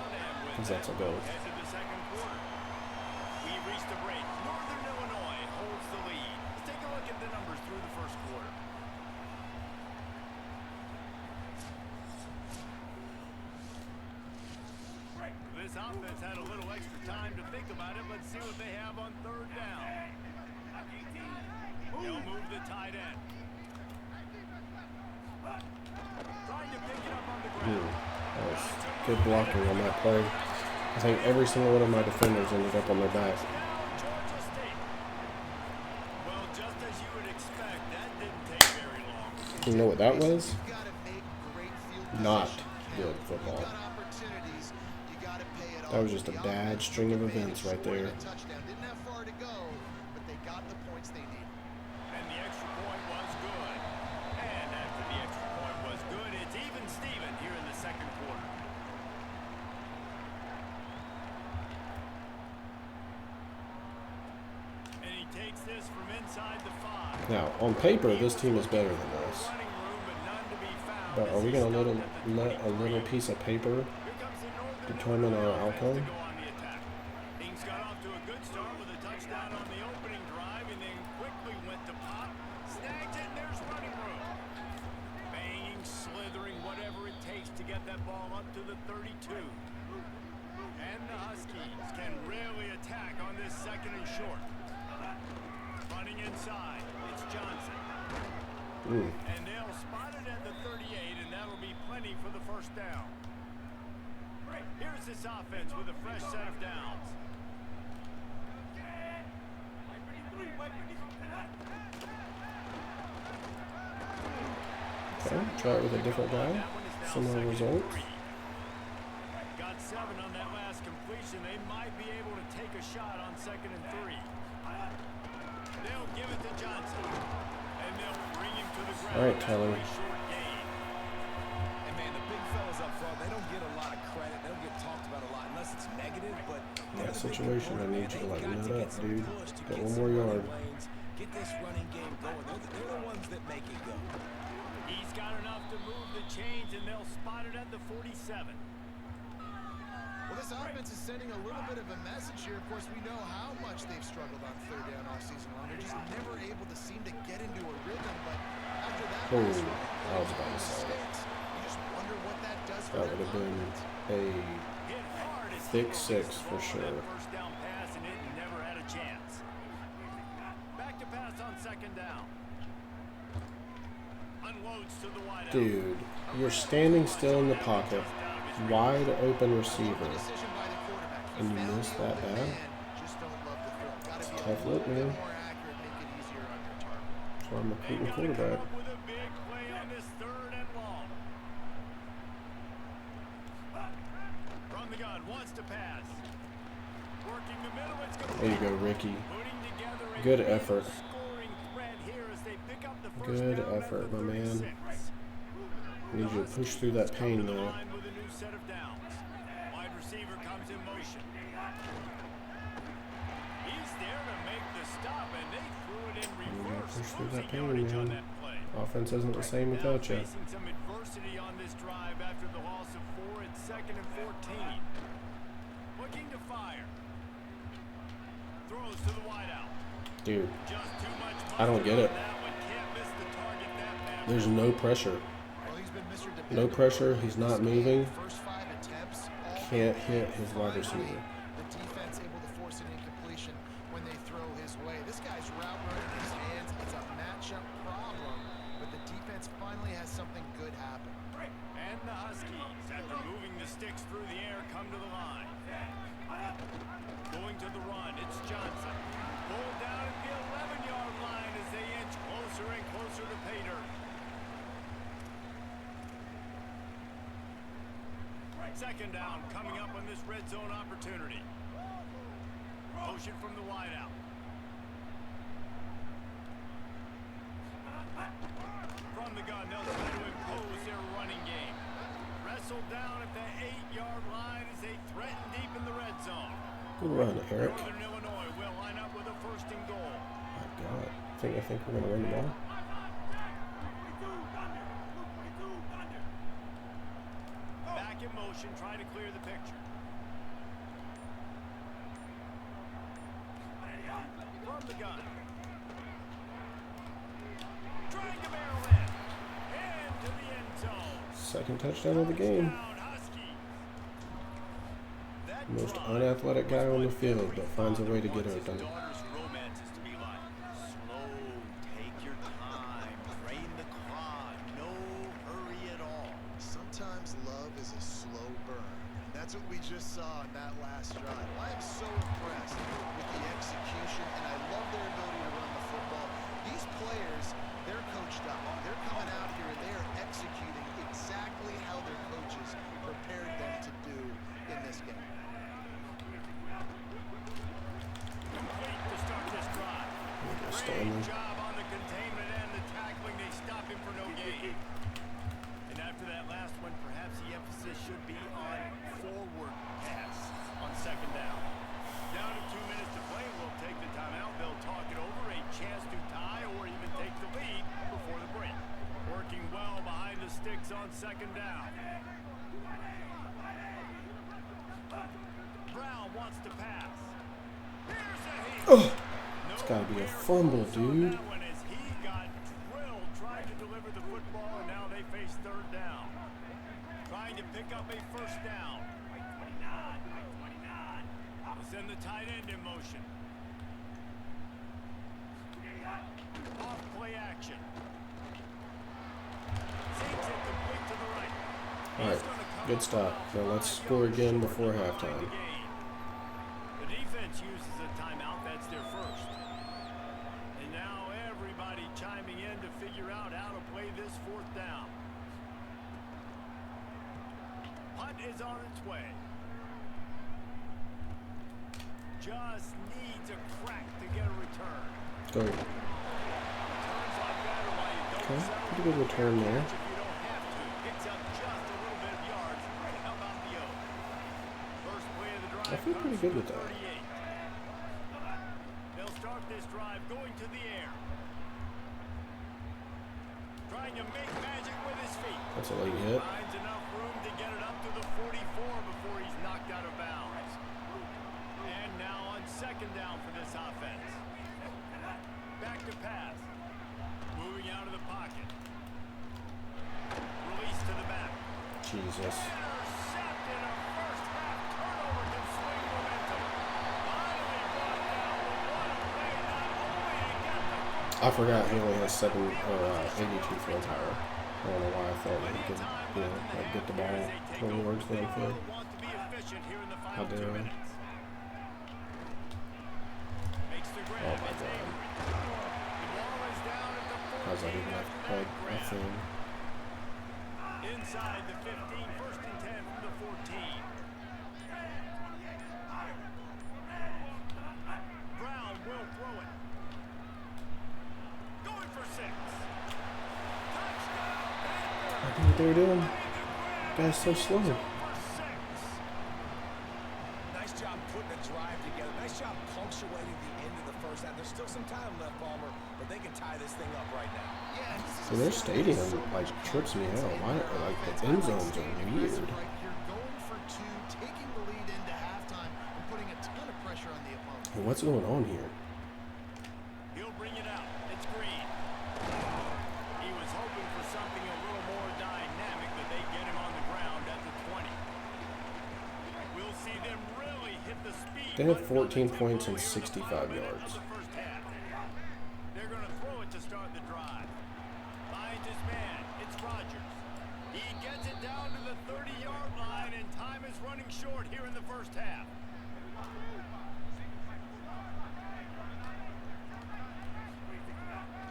because that's a goal. This offense had a little extra time to think about it. Let's see what they have on 3rd down. They'll move the tight end. Trying to pick it up on the ground. That was good blocking on that play. I think every single one of my defenders ended up on their back. Well, just as you would expect, that didn't take very long. You know what that was? Not good football. That was just a bad string of events right there. And the extra point was good. And after the extra point was good, it's even Steven here in the 2nd quarter. And he takes this from inside the 5. Now, on paper, this team is better than us. But are we going to let a little piece of paper determine our outcome? Things got off to a good start with a touchdown on the opening drive and then quickly went to pop. Snags it, and there's running room. Banging, slithering, whatever it takes to get that ball up to the 32. And the Huskies can really attack on this 2nd and short. Running inside, it's Johnson. And they'll spot it at the 38, and that'll be plenty for the 1st down. Here's this offense with a fresh set of downs. Okay, try it with a different guy. Similar results. Got 7 on that last completion. They might be able to take a shot on 2nd and 3. They'll give it to Johnson. And they'll bring him to the ground. All right, Tyler. They don't get a lot of credit. They don't get talked about a lot unless it's negative. But that situation, I need you to like nut up, dude. Got one more yard. Get this running game going. They're the ones that make it go. He's got enough to move the chains, and they'll spot it at the 47. Well, this offense is sending a little bit of a message here. Of course, we know how much they've struggled on 3rd down all season long. They're just never able to seem to get into a rhythm. But after that, I was about to say it. That would have been a thick 6 for sure. First down pass, and it never had a chance. Back to pass on 2nd down. Unloads to the wide out. Dude, you're standing still in the pocket, wide open receiver, and you miss that bad? It's a tough look, man. That's why I'm recruiting quarterback. There you go, Ricky. Good effort. Good effort, my man. I need you to push through that pain, though. Push through that pain, man. Offense isn't the same without you. Facing some adversity on this drive after the loss of 4 at 2nd and 14. Looking to fire. Throws to the wideout. Dude, Just too much I don't get it. on that one. Can't miss the target that bad. There's no pressure. Well, he's been Mr. No Dependable pressure. in He's this not game. moving. First 5 attempts, all Can't complete. hit his wide Finally, receiver. the defense able to force an incompletion when they throw his way. This guy's route running his hands. It's a matchup problem, but the defense finally has something good happen. And the Huskies, after moving the sticks through the air, come to the line. Going to the run, it's Johnson. Pulled down at the 11-yard line as they inch closer and closer to pay dirt. Second down coming up on this red zone opportunity. Motion from the wideout. From the gun, they'll try to impose their running game. Wrestled down at the 8-yard line as they threaten deep in the red zone. Good run, Eric. Northern Illinois will line up with a first and goal. My God. I think we're gonna win the ball. Back in motion, trying to clear the picture. From the gun. Trying to barrel in. Into the end zone. Second touchdown of the game. Touchdown, Huskies. That Most drive unathletic guy on the was field, what but every finds a way to father get wants open. his daughter's romances to be like. Slow, take your time, drain the clock, no hurry at all. Sometimes love is a slow burn, and that's what we just saw in that last drive. I am so impressed with the execution, and I love their ability to run the football. These players, they're coached up. They're coming out here and they are executing exactly how their coaches prepared them to do in this game. Complete to start this drive. Stanley. Great job on the containment and the tackling. They stop him for no gain. And after that last one, perhaps the emphasis should be on forward pass on second down. Down to 2 minutes to play. We'll take the timeout. They'll talk it over. A chance to tie or even take the lead before the break. Working well behind the sticks on second down. Brown wants to pass. Here's a hit. Oh, it's gotta be a fumble, dude. That one as he got drilled trying to deliver the football, and now they face third down. Trying to pick up a first down. We'll send the tight end in motion. Off play action. Seems it complete to the right. All right, good stop. Now let's score again before halftime. The defense uses a timeout. That's their first. And now everybody chiming in to figure out how to play this fourth down. Punt is on its way. Just needs a crack to get a return. Go. Returns like that are why you don't Okay, settle pretty good return there. if you don't have to. Picks up just a little bit of yards. How about the O? First play of the drive. I feel pretty good with that. 38. They'll start this drive going to the air. Trying to make magic with his feet. That's a late hit. Finds enough room to get it up to the 44 before he's knocked out of bounds. And now on second down for this offense. Back to pass. Moving out of the pocket. Release to the back. Jesus. Intercepted. A first half turnover can swing momentum. Finally brought down. What a play not only to get the I forgot he only has 82 firepower. I don't know why I thought he could, like get the ball 20 yards downfield. want to be efficient here in the How final 2 dare I? minutes. Makes the grab. Oh my It's God. Avery. The ball is down at the 14 How's that even after like that a grab. thing? Inside the 15, first and 10 from the 14. Brown will throw it. Going for 6. Touchdown, Panthers. I think what they were doing. Guy's so slow. For 6. Nice job putting a drive together. Nice job punctuating the end of the first half. There's still some time left, Palmer, but they can tie this thing up right now. Yeah, this is So their stadium like trips me out. Why like the end zones are weird. right here, going for 2, taking the lead into halftime, and putting a ton of pressure on the opponent. What's going on here? bring it out. It's Green. He was hoping for something a little more dynamic, but they get him on the ground at the 20. We'll see them really hit the speed. They have 14 points and 65 yards. They're going to throw it to start the drive. Finds his man. It's Rodgers. He gets it down to the 30-yard line, and time is running short here in the first half.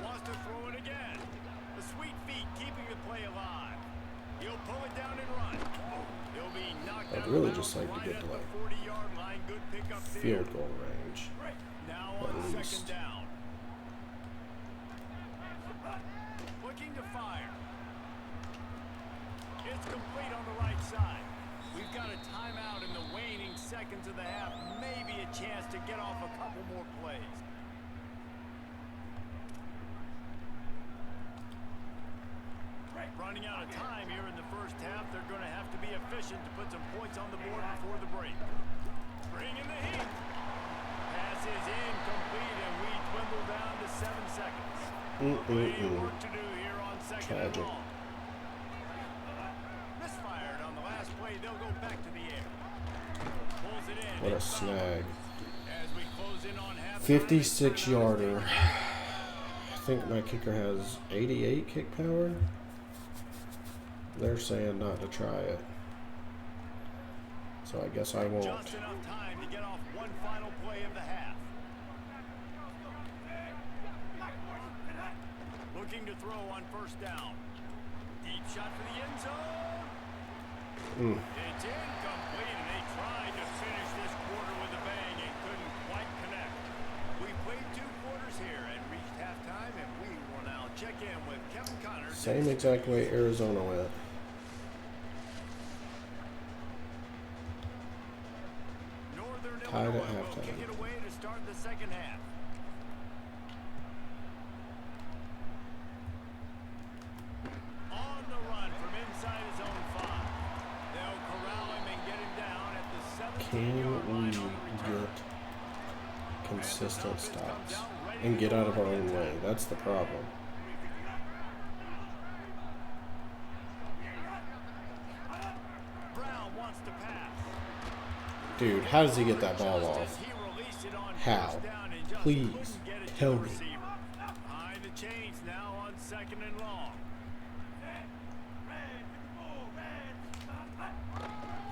Wants to throw it again. The sweet feet keeping the play alive. He'll pull it down and run. He'll be knocked I'd out really of just like to right get at to the like 40-yard line. Good pickup there. field goal range. Now At on least. second down. Looking to fire. It's complete on the right side. We've got a timeout in the waning seconds of the half. Maybe a chance to get off a couple more plays. Running out of time here in the first half. They're going to have to be efficient to put some points on the board before the break. Bringing the heat. Pass is incomplete, and we dwindle down to 7 seconds. Plenty of work to do here on second and Tragic. long. Misfired on the last play. They'll go back to the air. Pulls it in. What a It's fouled. snag. As we close in on halftime, 56-yarder. I think my kicker has 88 kick power. They're saying not to try it. So I guess I won't. Just enough time to get off one final play of the half. Looking to throw on first down. Deep shot for the end zone. It's incomplete, and they tried to finish this quarter with a bang and couldn't quite connect. We played 2 quarters here and reached halftime, and we will now check in with Kevin Connors. Same exact way Arizona went. Northern Tied at Illinois will halftime. kick it away to start the second half. On the run from inside his own 5. They'll corral him and get him down at the 17-yard Can line we on the return. get consistent stops and get out of our own way? That's the problem. Brown wants to pass. Dude, how does he get that ball Just off? as he released it on How? first down and just Please, couldn't get it to tell the me. receiver. Behind the chains now on second and long.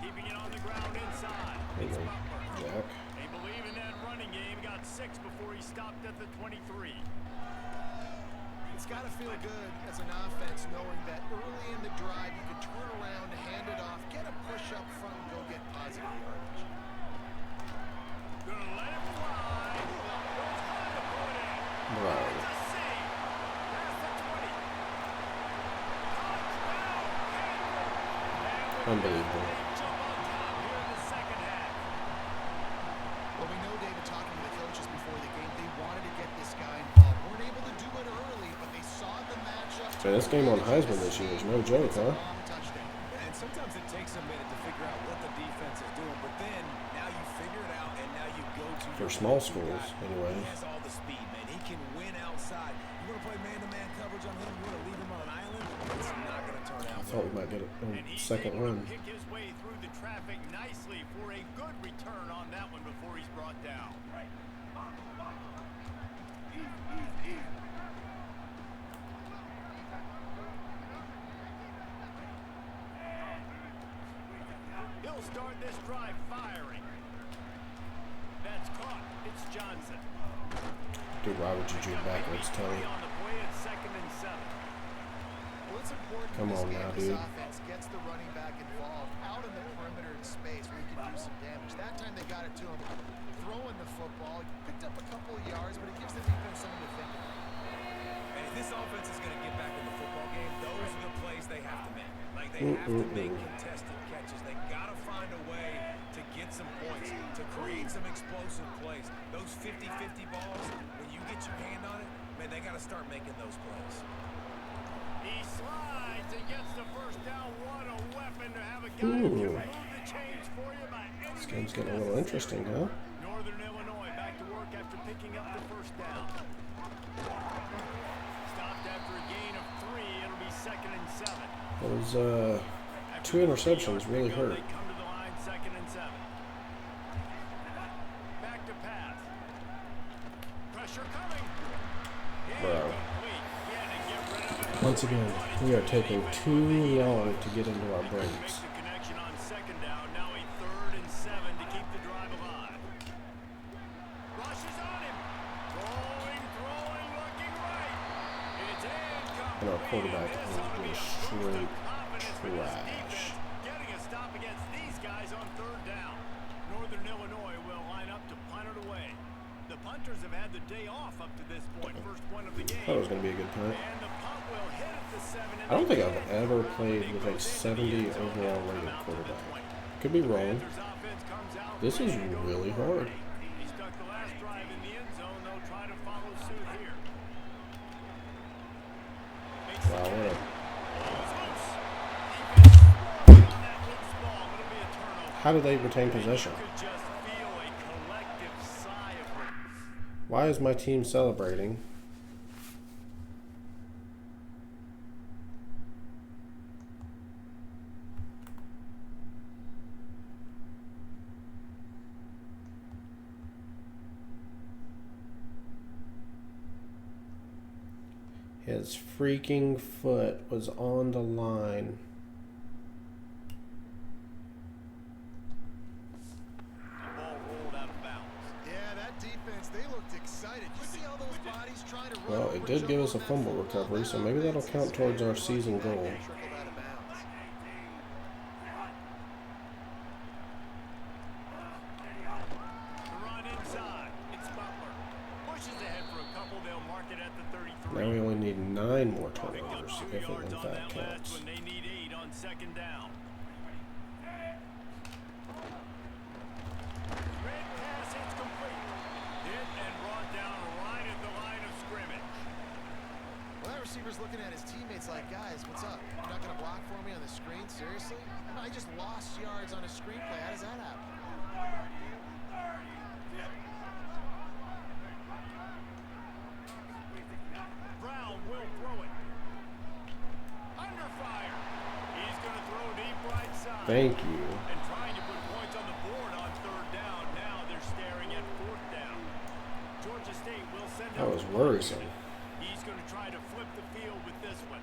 Keeping it on the ground inside. There you It's go, Butler. Jack. They believe in that running game. Got 6 before he stopped at the 23. It's got to feel good as an offense knowing that early in the drive you can turn around, hand it off, get a push up front, and go get positive yardage. Gonna let it fly. Goes high to put it in. Bro. It's a save. Past the 20. Touchdown, Campbell. Unbelievable. They jump on top here in the second half. Well, we know, David, talking to the coaches before the game, they wanted to get this guy involved. Weren't able to do it early, but they saw the matchup. Man, this game on Heisman this year is no joke, huh? Long touchdown. And sometimes it takes a minute to figure out what the defense is doing, but then now you figure it out and now you go to For your small go-to schools, guy. anyway. He has all the speed, man. He can win outside. You want to play man-to-man coverage on him? You want to leave him on an island? It's not going to turn I out thought we well. might get a And he's second able to run. pick his way through the traffic nicely for a good return on that one before he's brought down. He'll start this drive firing. That's caught. It's Johnson. Dude, why would you juke backwards, Tony? On the play at second and 7. Well, it's important Come in this on game, now, this dude. offense gets the running back involved out in the perimeter space where he can do some damage. That time they got it to him throwing the football. He picked up a couple of yards, but it gives the defense something to think about. And if this offense is going to get back in the football game, those are the plays they have to make. Like, they have to make contested catches. They got to find a way to get some points, to create some explosive plays. Those 50-50 balls, when you get your hand on it, man, they got to start making those plays. He slides and gets the first down. What a weapon to have a guy who can Ooh. move the chains for you by any This game's means getting a little necessary. interesting, huh? Northern Illinois back to work after picking up the first down. Those 2 interceptions really hurt. Come to the line, 2nd and 7. Back to pass. Pressure coming. Bro. Incomplete. He had to get rid of it. Once again, we are taking too long to get into our breaks. Makes the connection on 2nd down. Now a 3rd and 7 to keep the drive alive. Rushes on him. Throwing, looking right. It's incomplete. And our quarterback is This ought to be a just boost of straight confidence for this trash. defense. Getting a stop against these guys on 3rd down. Northern Illinois will line up to punt it away. The punters have had the day off up to this point. First one of the game. Thought it was going to be a good punt. And the punt will hit at the 7. I don't think I've ever played with a 70 overall rated quarterback. Could be wrong. This is really hard. He stuck the last drive in the end zone. They'll try to follow suit here. Wow, what a... How do they retain possession? Why is my team celebrating? His freaking foot was on the line. Well, it did give us a fumble recovery, so maybe that'll count towards our season goal. Now we only need 9 more turnovers, if it in fact counts. Receiver's looking at his teammates like, guys, what's up? You're not going to block for me on the screen? Seriously? I just lost yards on a screenplay. How does that happen? Brown will throw it. Under fire. He's going to throw deep right side. Thank you. And trying to put points on the board on 3rd down. Now they're staring at 4th down. Georgia State will send That was worrisome. He's going to try to flip the field with this one.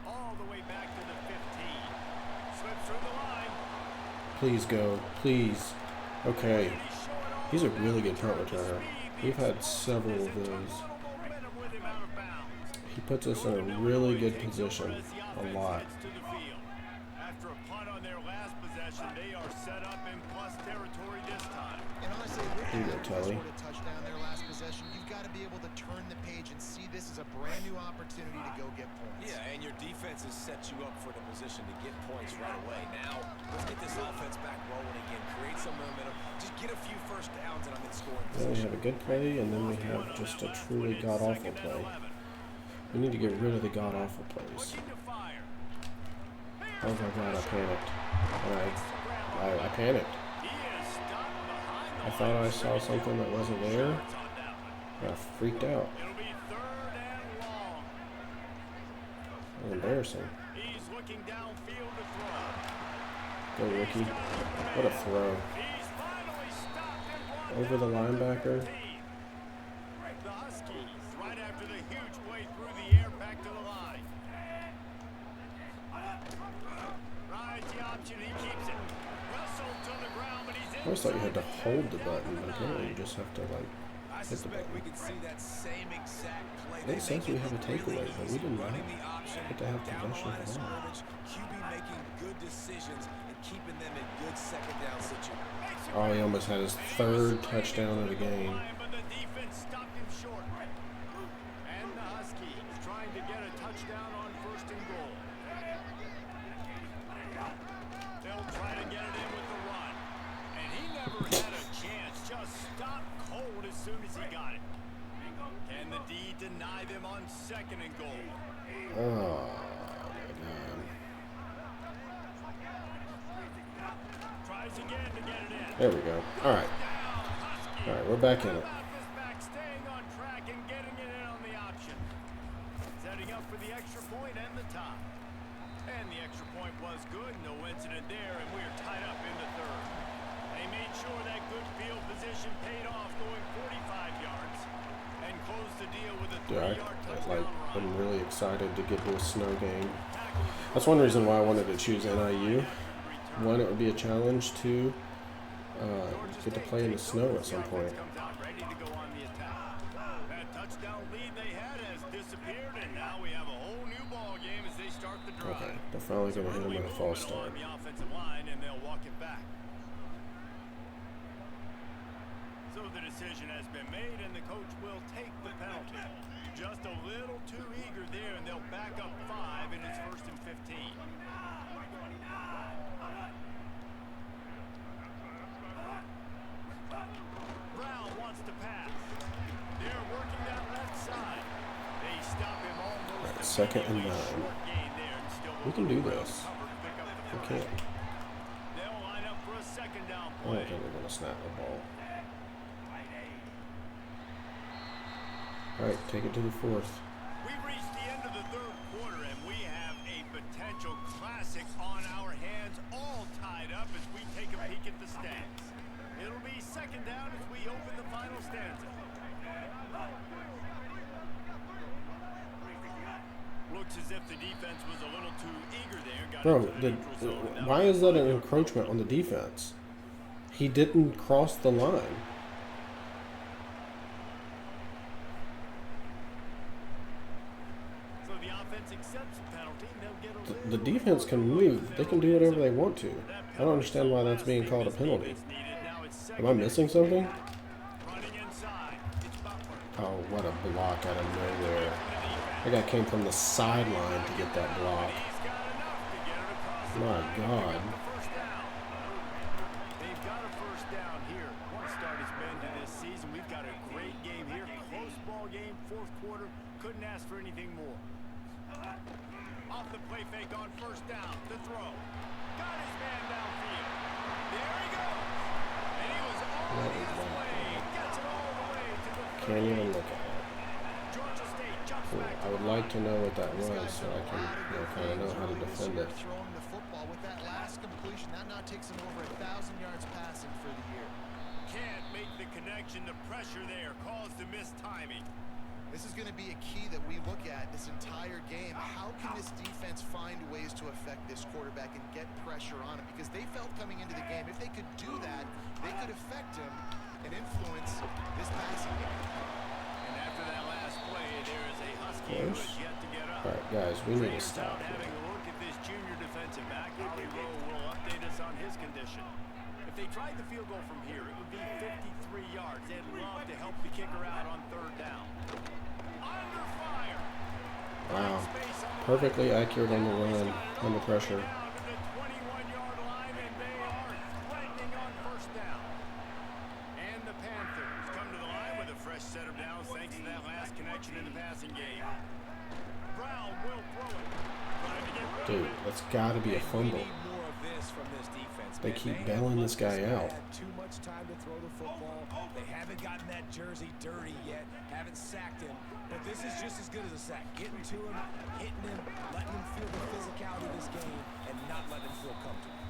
All the way back to the 15. Slips through the line. Please go. Please. Okay. He's a really good punt returner. We've had several of those. He puts us in a really good position. A lot. After a punt on their last possession, they are set up in plus territory this time. And honestly, Here you go, Tully. touchdown their last possession. You've got to be able to turn the page and see this as a brand new opportunity to go get points. Yeah, and your defense has set you up for the position to get points right away. Now, let's get this offense back rolling again. Create some momentum. Just get a few first downs and I'm in scoring Then we position. have a good play, and then we have just a truly god-awful play. We need to get rid of the god-awful plays. Oh my god, I panicked. I panicked. I thought I saw something that wasn't there. I freaked out. That was embarrassing. Go, Ricky. What a throw. Over the linebacker. The Huskies, right after the huge play through the air, back to the line. Rides the option, he keeps it. Wrestled to the ground, but he's in. I always thought you had to hold the button, but apparently you just have to, like, I hit the suspect we button. can see that same exact play. It says we have a takeaway, but we did not get to have Down the possession line of at all. scrimmage, QB making good decisions and keeping them in good 2nd down situations. Oh, he almost had his 3rd touchdown of the game. But the defense stopped him short. And the Huskies trying to get a touchdown on 1st and goal. They'll try to get it in with the run. And he never had a chance. Just stopped cold as soon as he got it. Can the D deny them on 2nd and goal? Oh, my God. Tries again to get it in. There we go. All right. All right, we're back in it. Staying on track and getting it in on the option. Dude, I'm really excited to get to a snow game. That's one reason why I wanted to choose NIU. One, it would be a challenge. Two, get to play in the snow at some point. Okay, they're finally going to hit him with a false start. So the decision has been made, and the coach will take the penalty. Just a little too eager there, and they'll back up 5, and it's 1st and 15. Brown wants to pass. They're working that left side. They stop him almost. Right, 2nd and 9. We can do this. We can. They'll line up for a 2nd down I play. don't think we're going to snap the ball. All right, take it to the 4th. We've reached the end of the 3rd quarter, and we have a potential classic on our hands, all tied up as we take a peek at the stats. It'll be 2nd down as we open the final stanza. Looks as if the defense was a little too eager there. Got why is that an encroachment on the defense? He didn't cross the line. So the offense accepts the penalty, and they'll get a The defense can move. They can do whatever they want to. I don't understand why that's being called a penalty. Am I missing something? Oh, what a block out of nowhere. That guy came from the sideline to get that block. My God. They've got a 1st down here. One start has been to this season. We've got a great game here. Close ball game, 4th quarter. Couldn't ask for anything more. Off the play fake on 1st down. The throw. Got his man downfield. There he goes. And he was already his way. Gets it all the way to the 30. Can't even look at it. Georgia State jumps Cool. back. I would like to know what that was so I can kind of know how to defend it. Throwing the football with that last completion, that now takes him over 1,000 yards passing for the year. Can't make the connection. The pressure there caused the missed timing. This is going to be a key that we look at this entire game. How can this defense find ways to affect this quarterback and get pressure on him? Because they felt coming into the game, if they could do that, they could affect him and influence this passing game. And after that last play, there is a Husky who has yet to get up. All right, guys, we need to Trainers stop out here. having a look at this junior defensive back. Howie Rowe will update us on his condition. If they tried the field goal from here, it would be 53 yards. They'd love to help the kicker out on 3rd down. Under fire. Wow. Perfectly accurate on the run, under pressure. Down to the 21-yard line, and they are threatening on 1st down. And the Panthers come to the line with a fresh set of downs thanks to that last connection in the passing game. Brown will throw it. Trying to get rid of Dude, it. that's got to be a We fumble. need more of this from this defense. They man. keep have bailing this let guy out. Had too much time to throw the football. They haven't gotten that jersey dirty yet. Haven't sacked him. But this is just as good as a sack. Getting to him, hitting him, letting him feel the physicality of this game, and not letting him feel comfortable.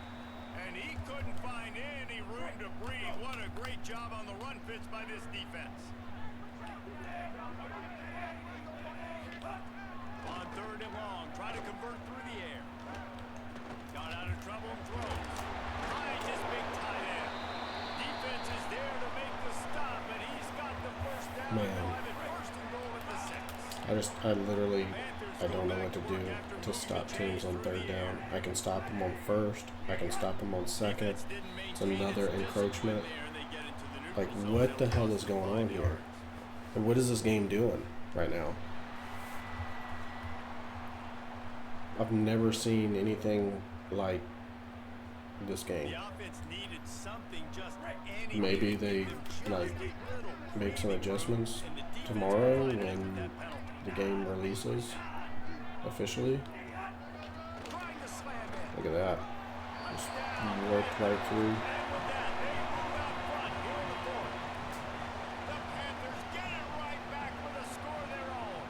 And he couldn't find any room to breathe. What a great job on the run fits by this defense. On 3rd and long, try to convert through the air. Got out of trouble and throws. Finds his big tight end. Defense is there to make the stop, and he's got the 1st down. Man. They'll have it 1st and goal at the 6. I don't know what to do to stop teams on 3rd down. I can stop them on 1st. I can stop them on 2nd. It's another encroachment. Like, what the hell is going on here? And what is this game doing right now? I've never seen anything like this game. The offense needed something, just anything Maybe to they give them just like a little make some breathing adjustments room, and the defense tomorrow provided when after that penalty. the game releases officially. Trying to slam in. Look at that. Just worked right through. And with that, they move out front here in the 4th. The Panthers get it right back with a score of their own.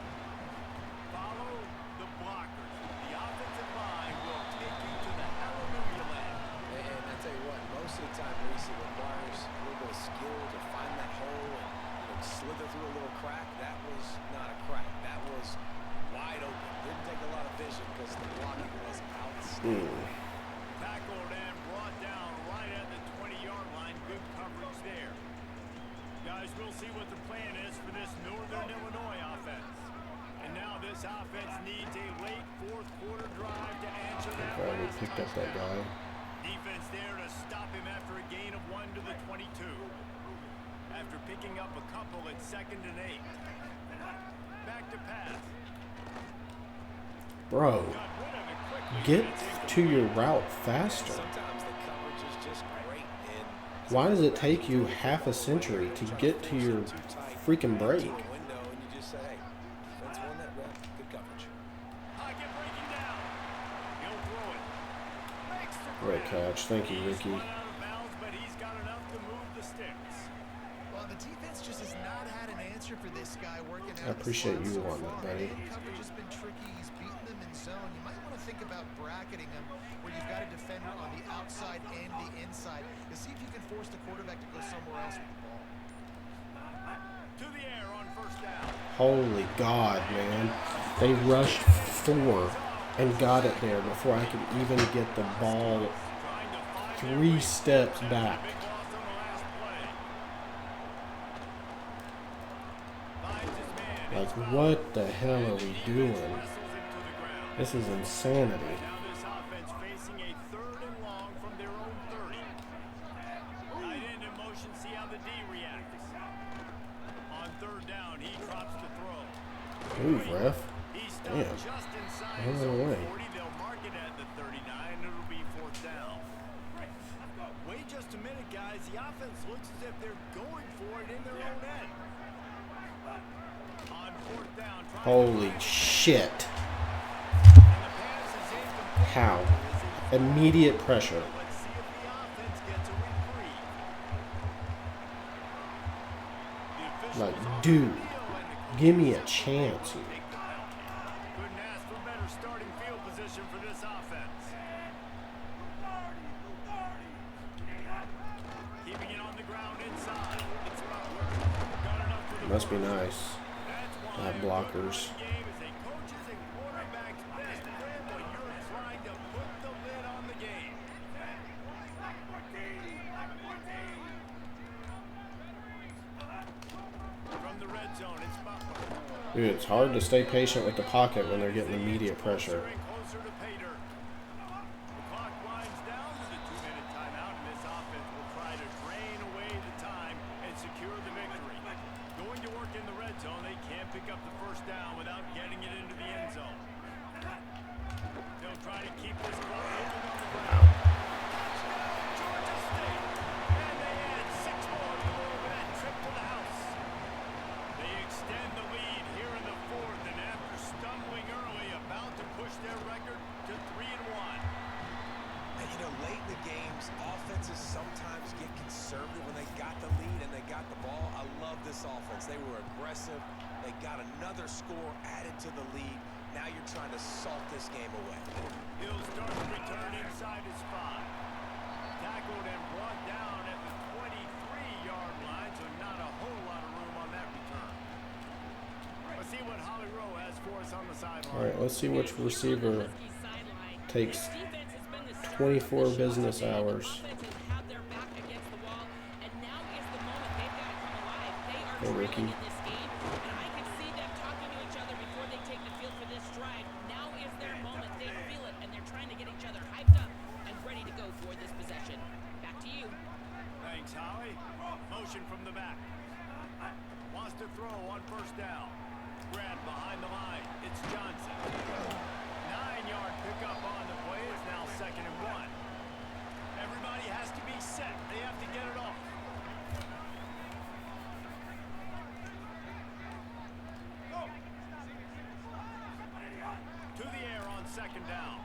Follow the blockers. The offensive line will take you to the hallelujah land. And I tell you what, most of the time, Reese, it requires a little bit of skill to find that hole and slither through a little crack. That was not a crack. Tackled and brought down right at the 20-yard line. Good coverage there. Guys, we'll see what the plan is for this Northern Illinois offense. And now this offense needs a late fourth quarter drive to answer that. We picked up that guy. Defense there to stop him after a gain of 1 to the 22. After picking up a couple at 2nd and 8. Back to pass. Bro, get to your route faster. Sometimes the coverage is just great. And Why does it take you half a century to get to your freaking break? window, and you just say, hey, defense won that rep. Good coverage. Pocket breaking down. He'll throw it. Makes the Great grab. catch. Thank you, Ricky. He's run out of bounds, but he's got enough to move the sticks. Well, the defense just has not had an answer for this guy working out. I appreciate the slot you so on that, far. buddy. Coverage has been tricky. He's beaten them in zone. You might want to think about bracketing him where you've got a defender on the outside and the inside to see if you can force the quarterback to go somewhere else with the ball. To the air on first down. Holy God, man. They rushed 4 and got it there before I could even get the ball Trying to 3 find steps back. big loss on the last play. Finds his man. Like, what the hell are we doing? Wrestles him to the ground. This is insanity. Now this offense facing a 3rd and long from their own 30. Tight end in motion, see how the D reacts. On 3rd down, he drops the throw. Move, ref. He's stopped Damn. just inside Hell his own away. 40. They'll mark it at the 39. It'll be 4th down. Wait just a minute, guys. The offense looks as if they're going for it in their own end. On 4th down, trying to Holy find- shit. and the pass is incomplete. How? Immediate pressure. Let's see if the offense gets a reprieve. The officials Like, offer dude, the deal, and the give me a chance here. take the penalty. Couldn't ask for better starting field position for this offense. Keeping it on the ground inside. It's Butler. Got enough for the Must be first. nice. That's why Have a good blockers. running game is a coach's and quarterback's best friend when you're trying to put the lid on the game. From the red zone, it's Butler. Dude, it's hard to stay patient with the pocket when they're getting immediate pressure. Closer and closer to Pater. The clock winds down to the 2-minute timeout, and this offense will try to drain away the time and secure the victory. Going to work in the red zone, they can't pick up the first down without getting it into the end zone. They'll try to keep this ball moving on the ground. Georgia State, and they add 6 more to that trip to the house. They extend the lead here in the 4th, and after stumbling early, about to push their record to 3-1. And you know, late in the games, offenses sometimes get conservative when they got the lead and they got the ball. I love this offense. They were aggressive. They got another score added to the lead. Now you're trying to salt this game away. He'll start the return inside his 5. Tackled and brought down at the 23-yard line, so not a whole lot of room on that return. Let's see what Holly Rowe has for us on the sideline. All right, let's see which receiver takes 24 business hours. Hey, Ricky. Thanks, Holly. Motion from the back. Wants to throw on first down. Grab behind the line. It's Johnson. 9-yard pickup on the play. It's now 2nd and 1. Everybody has to be set. They have to get it off. To the air on 2nd down.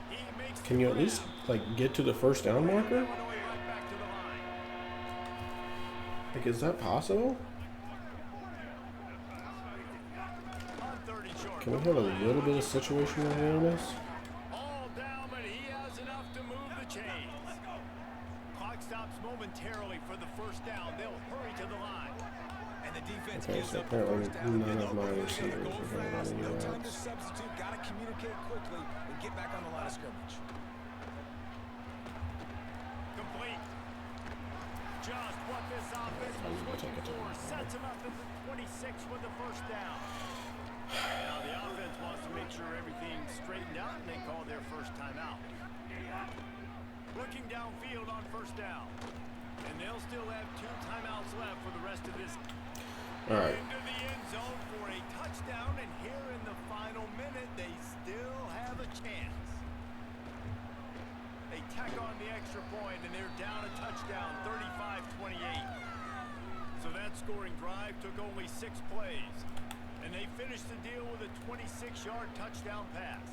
He makes Can you at least, like, get to the first down marker? Illinois right back to the line. Like, is that possible? On 30 short. Can we have a little bit of situational awareness? All down, but he has enough to move the chains. Clock stops momentarily for the first down. They'll hurry to the line. And the defense Okay, gives so up the apparently first down. none of my They're receivers gonna go are for going it. on any No time to routes. substitute. Got to communicate quickly and get back on the line of scrimmage. Complete. Just what this offense was looking for. Sets him up at the 26 with the first down. Now the offense wants to make sure everything's straightened out, and they call their first timeout. Looking downfield on first down. And they'll still have 2 timeouts left for the rest of this. All right. Into the end zone for a touchdown, and here in the final minute, they still have a chance. They tack on the extra point, and they're down a touchdown, 35-28. So that scoring drive took only 6 plays, and they finished the deal with a 26-yard touchdown pass.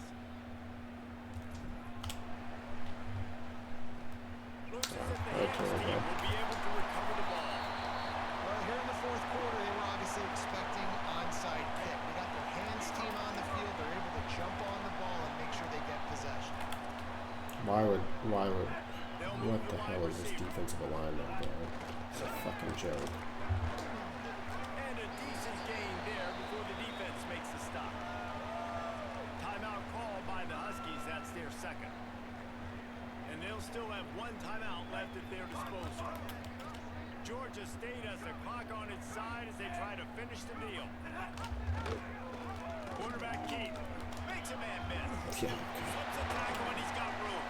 Looks as if the Hams team will be able to recover the ball. Well, here in the fourth quarter, they were obviously expecting onside kick. They got their hands team on the field. They're able to jump on the ball and make sure they get possession. What the hell is this defensive alignment doing? It's a fucking joke. And a decent gain there before the defense makes the stop. Timeout called by the Huskies. That's their second. And they'll still have 1 timeout left at their disposal. Georgia State has the clock on its side as they try to finish the deal. Quarterback Keith makes a man miss. Yeah. Flips a tackle and he's got room.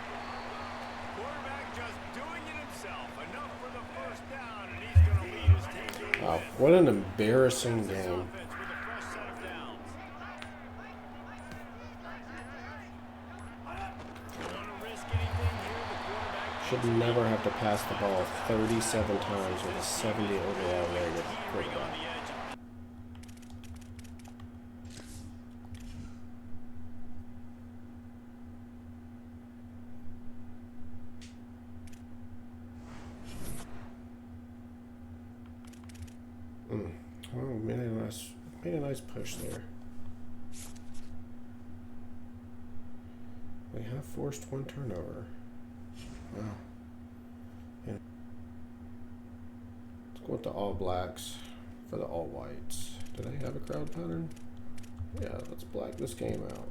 Quarterback just doing it himself. Enough for the first down, and he's going to lead his team to a Wow, win. what an embarrassing This game. offense with a fresh set of downs. Gonna risk anything here. The quarterback Should never have to pass the ball 37 times with a 70 overall rated on quarterback. the edge. Oh, made a nice push there. They have forced 1 turnover. Wow. Yeah. Let's go with the all blacks for the all whites. Do they have a crowd pattern? Yeah, let's black this game out.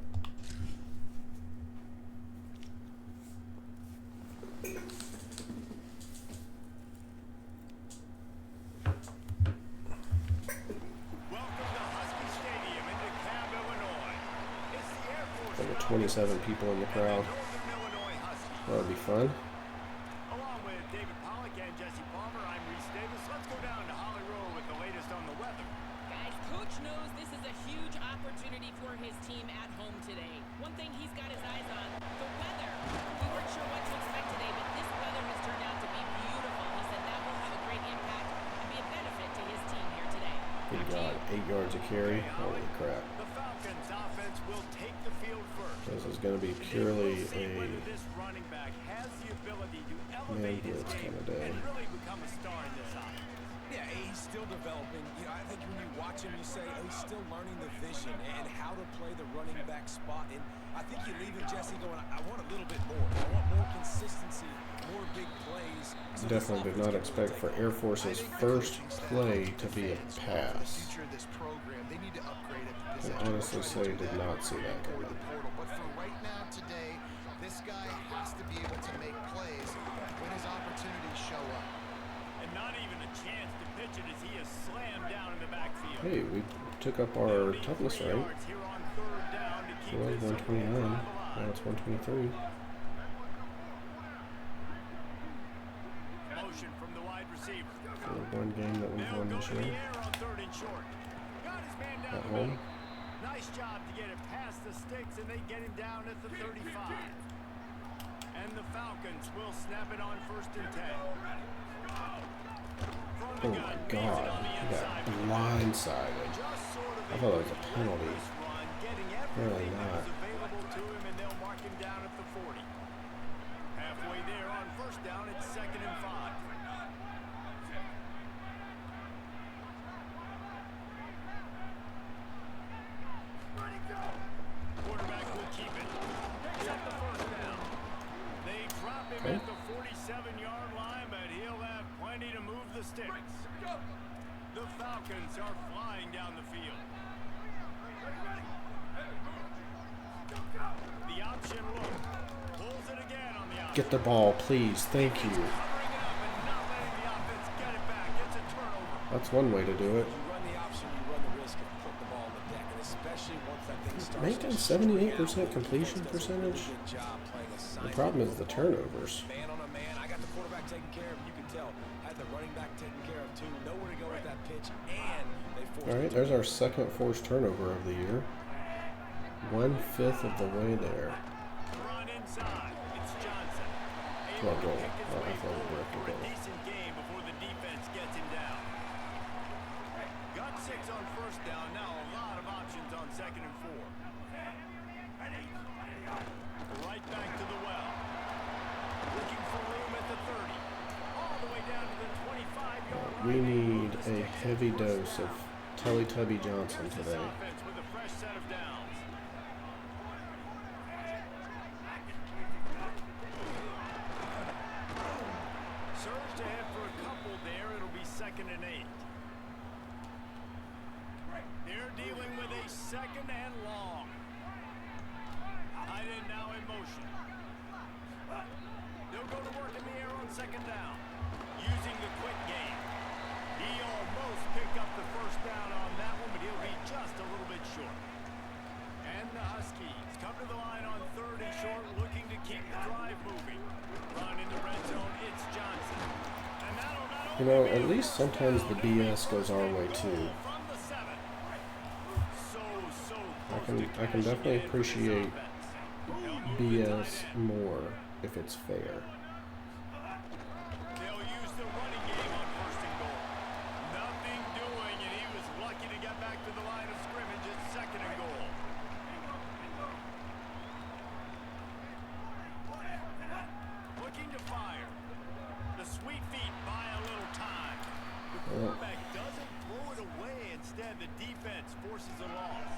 Welcome to Husky Stadium in DeKalb, Illinois. It's the Air Force There were 27 people in the crowd. Northern Illinois Huskies. That would be fun. Along with David Pollack and Jesse Palmer, I'm Reese Davis. Let's go down to Holly Rowe with the latest on the weather. Guys, Coach knows this is a huge opportunity for his team at home today. One thing he's got his eyes on, the weather. We weren't sure what to expect today, but this weather has turned out to be beautiful. He said that will have a great impact and be a benefit to his team here today. Good God, 8 yards a carry. Holy crap. The Falcons offense will take the field first. This is going to be purely We'll see a whether this running back has the ability to elevate his blitz game kind of day. and really become a star in this offense. Yeah, he's still developing. You know, I think when you watch him, you say, oh, he's still learning the vision and how to play the running back spot. And I think you're leaving Jesse going, I want a little bit more. I want more consistency, more big plays. So Definitely did not expect for Air Force's first play to be a pass. Future of this program, they need to upgrade it. I honestly say did not see that coming. But for right now, today, this guy has to be able to make plays when his opportunities show up. And not even a chance to pitch it as he is slammed down in the backfield. Hey, we took up our toughness rank. Yards here on third down to keep It was this 129. open drive Now alive. it's 123. Motion from the wide receiver. For the one game that we've They'll won go this to the year air on third and short. Got his man down at the home. middle. Nice job to get it past the sticks, and they get him down at the 35. And the Falcons will snap it on first and 10. From the Oh my gun, leads it God, on the he inside. got blindsided. Just sort of I thought it was a penalty. this run, getting Really everything that not. was available to him, and they'll mark him down at the 40. Halfway there on first down, it's 2nd and 5. Quarterback will keep it. Picks up the first down. They drop him Okay. at the 47-yard line, but he'll have plenty to move the sticks. The Falcons are flying down the field. The option look. Pulls it again on the option. Get the ball, please. Thank you. Covering it up and not letting the offense get it back. It's a turnover. That's one way to do it. You run the option, you run the risk of putting the ball on the deck, and especially once that thing starts Making to 78% completion percentage. good job playing The assignment. problem is the turnovers. Man on a man, I got the quarterback taken care of. You can tell. Had the running back taken care of too. Nowhere to go with that pitch, and they forced. All right, there's our second forced turnover of the year. 1/5 of the way there. Run inside. It's Johnson. Well, Able to goal. kick his Oh, I way thought it forward was a for a goal. decent game before the defense gets him down. Got 6 on first down. Now a lot of options on 2nd and 4. Right back to the well. Looking for room at the 30. All the way down to the 25-yard line. We need a heavy dose of Teletubby Johnson This today. offense with a fresh set of downs. Surged ahead for a couple there. It'll be 2nd and 8. They're dealing with a 2nd and long. Tight end now in motion. They'll go to work in the air on 2nd down. Using the quick game. He almost picked up the first down on that one, but he'll be just a little bit short. And the Huskies come to the line on 3rd and short, looking to keep the drive moving. Run in the red zone, it's Johnson. And that'll not You know, only be at a least first sometimes down, the it'll be BS goes our way first too. and goal from the 7. So I close to can cashing definitely in for this appreciate offense. They'll move the BS tight end. more if it's fair. They'll use the running game on 1st and goal. Nothing doing, and he was lucky to get back to the line of scrimmage at 2nd and goal. Looking to fire. The sweet feet buy a little time. The quarterback doesn't throw it away. Instead, the defense forces a loss.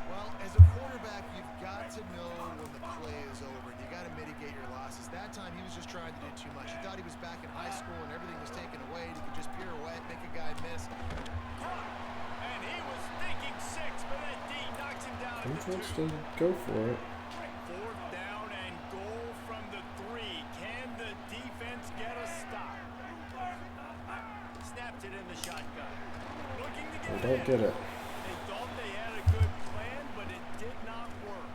Well, as a quarterback, you've got to know when the play is over. You got to mitigate your losses. That time, he was just trying to do too much. He thought he was back in high school and everything was taken away. He could just pirouette, make a guy miss. And he was thinking 6, but that D knocks him down He at the wants 2. to go for it. 4th down and goal from the 3. Can the defense get a stop? Snapped it in the shotgun. Looking to We get don't get it. They thought they had a good plan, but it did not work.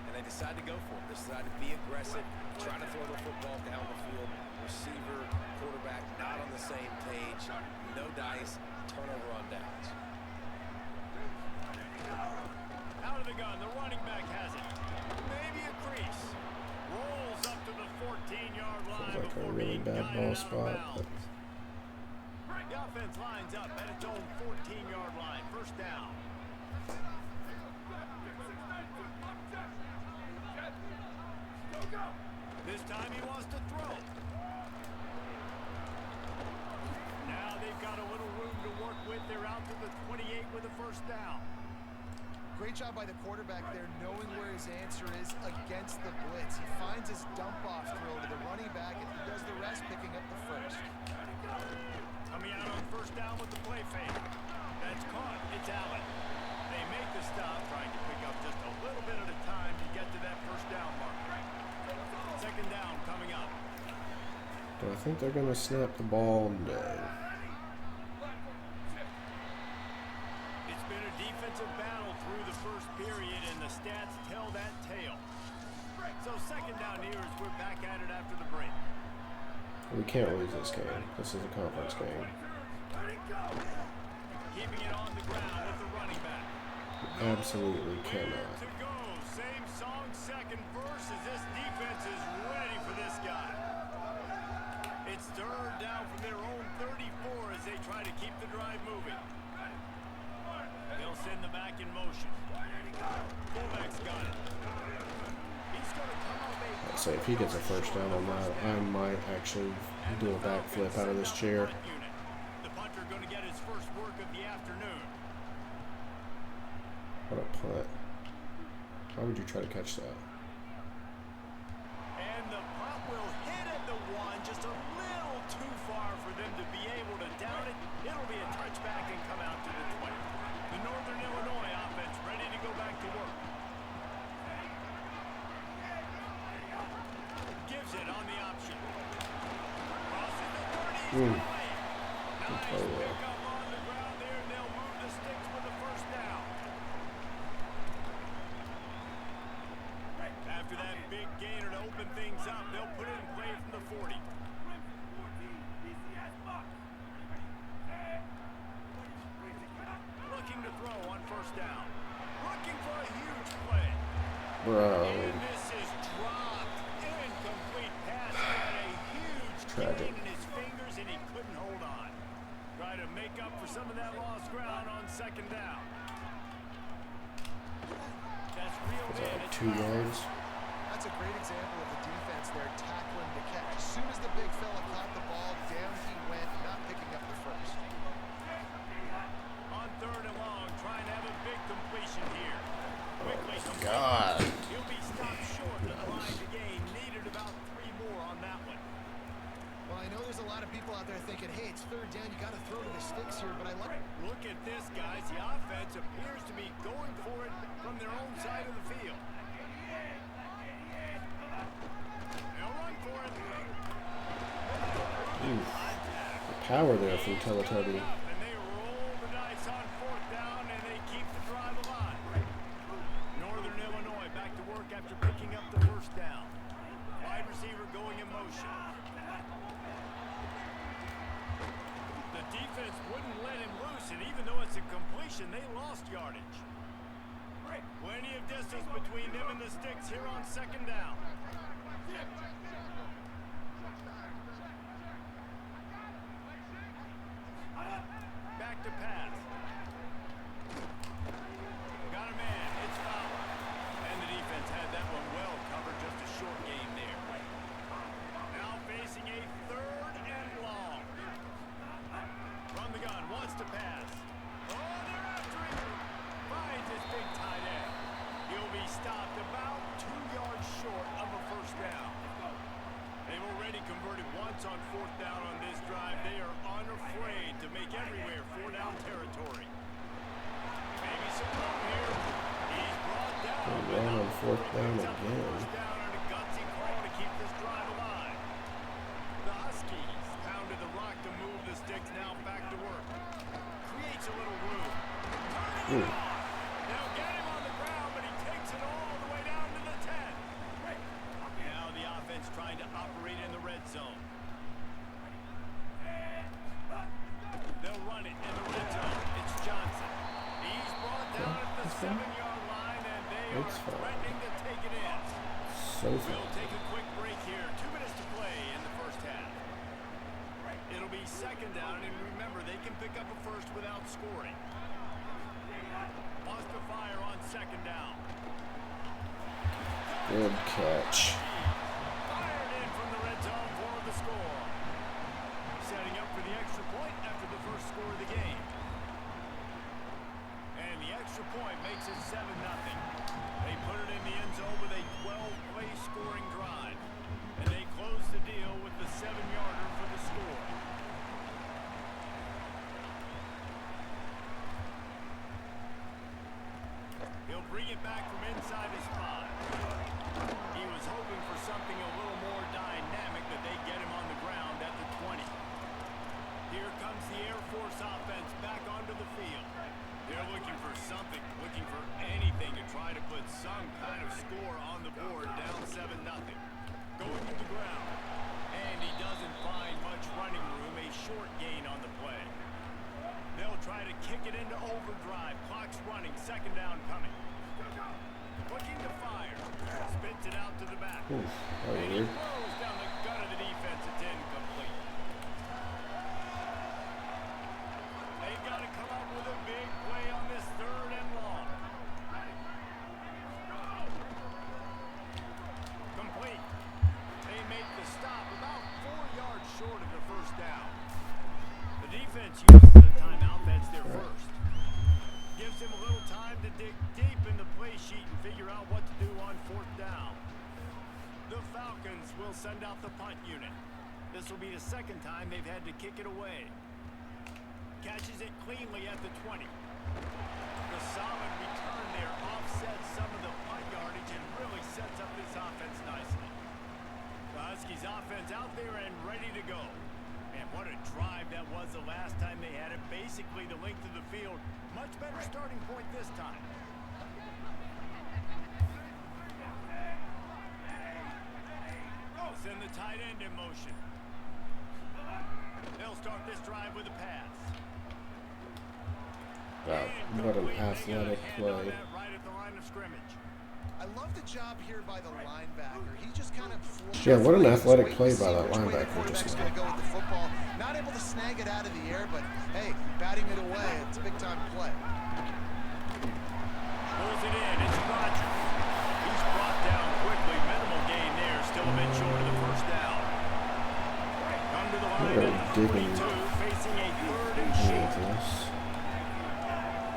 And they decide to go for it. They decide to be aggressive, try to throw the football down the field. Receiver, quarterback, not on the same page. No dice, turnover on downs. Out of the gun, the running back has it. Maybe a crease. Rolls up to the 14-yard line Feels like a before really being bad guided ball out of spot. bounds. The offense lines up at its own 14-yard line. 1st down. This time he wants to throw. Now they've got a little room to work with. They're out to the 28 with a 1st down. Great job by the quarterback there, knowing where his answer is against the blitz. He finds his dump-off throw to the running back, and he does the rest, picking up the 1st. Coming out on 1st down with the play fake. That's caught. It's Allen. They make the stop, trying to pick up just a little bit at a time to get to that 1st down mark. 2nd down coming up. Do I think they're going to snap the ball? No. It's been a defensive battle through the 1st period, and the stats tell that tale. So 2nd down here as we're back at it after the break. We can't lose this game. This is a conference game. Keeping it on the ground with the running back. Absolutely Where cannot. to go? Same song, 2nd verse, as this defense is ready for this guy. It's 3rd down from their own 34 as they try to keep the drive moving. They'll send the back in motion. Fullback's got it. He's going to come up a... I'd say if he gets a 1st down on that, I might actually do a backflip out of this chair. The punter going to get his first work of the afternoon. What a punt. How would you try to catch that? And the punt will hit at the 1, just a little too far for them to be able to down it. It'll be a touchdown. Good Nice play there. pickup on the ground there, and they'll move the sticks with the first down. After that big gainer to open things up, they'll put it in play from the 40. Looking to throw on first down. Looking for a huge play. Bro. And this is dropped. Incomplete pass. He had a huge Tragic. gain in his fingers, and he couldn't hold on. Try to make up for some of that lost ground on second down. That's reeled Was that in. like It's 2 foul. yards? That's a great example of the defense there tackling the catch. As soon as the big fella caught the ball, down he went, not picking up the first. On third and long, trying to have a big completion here. Quickly complete. God. He'll be stopped short of the line to gain. Needed about 3 more on that one. Well, I know there's a lot of people out there thinking, hey, it's third down, you got to throw to the sticks here, but I like. Look at this, guys. The offense appears to be going for it from their own side of the field. They'll run for it. Oof. The power there from Teletubby. And they roll the dice on fourth down, and they keep the drive alive. Northern Illinois back to work after picking up the first down. Wide receiver going in motion. The defense wouldn't let him loose, and even though it's a completion, they lost yardage. Plenty of distance between them and the sticks here on second down. Back to pass. Got a man. It's foul. And the defense had that one well covered. Just a short game there. Now facing a third and long. From the gun. Wants to pass. Oh, they're after him. Finds his big tight end. He'll be stopped about 2 yards short of a first down. They've already converted once on fourth down on this drive. They are unafraid to make everywhere 4-down territory. Maybe some room here. He's brought down. They ran on fourth down Picks up the again. first down on a gutsy call to keep this drive alive. The Huskies pounded the rock to move the sticks. Now back to work. Creates a little room. Turning it on. Now get him on the ground, but he takes it all the way down to the 10. Now the offense trying to operate in the red zone. They'll run it in the red zone. It's Johnson. He's brought down at the 7-yard line, and they are It's fine. threatening to take it in. So We'll fast. take a quick break here. 2 minutes to play in the first half. It'll be second down, and remember, they can pick up a first without scoring. Wants to fire on second down. Good catch. Fired in from the red zone for the score. Setting up for the extra point after the first score of the game. And the extra point makes it 7-0. They put it in the end zone with a 12-play scoring drive. And they close the deal with the 7-yarder for the score. He'll bring it back from inside his 5. He was hoping for something a little more dynamic, that they get him on the ground at the 20. Here comes the Air Force offense back onto the field. They're looking for something, looking for anything to try to put some kind of score on the board, down 7-0. Going to the ground. And he doesn't find much running room, a short gain on the play. They'll try to kick it into overdrive. Clock's running, second down coming. Looking to fire. Spits it out to the back. Oof, that was And he weird. throws down the gut of the defense. It's incomplete. They've got to come up with a big play on this third and long. Complete. They make the stop about 4 yards short of the first down. The defense uses the timeout. That's their first. Gives him a little time to dig deep in the play sheet and figure out what to do on fourth down. The Falcons will send out the punt unit. This will be the second time they've had to kick it away. Catches it cleanly at the 20. The solid return there offsets some of the punt yardage and really sets up this offense nicely. The Huskies offense out there and ready to go. And what a drive that was the last time they had it. Basically the length of the field. Much better starting point this time. Send the tight end in motion. They'll start this drive with a pass. Wow, what an athletic play. Right at the line of scrimmage. I love the job here by the linebacker. He just kind of Yeah, what an athletic play by that linebacker quarterback's just going to go with the football. Not able to snag it out of the air, but hey, batting it away, it's a big time play. Pulls it in. It's Rodgers. He's brought down quickly. Minimal gain there. Still a bit short of the first down. Come to the line at the 42, facing a 3rd and short.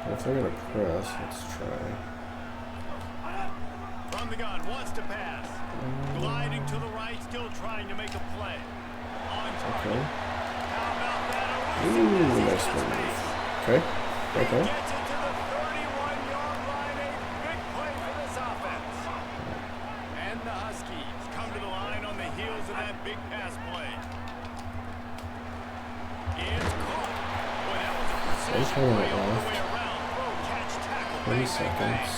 Well, if they're going to press, let's try. From the gun, wants to pass. Gliding to the right, still trying to make a play. On target. Okay. How about that? Ooh, nice one. Okay. Okay. Gets it to the 31-yard line. A big play for this offense. And the Huskies come to the line on the heels of that big pass play. It's caught. Boy, that was a precision play all the way around. Throw, catch, tackle. 20 seconds.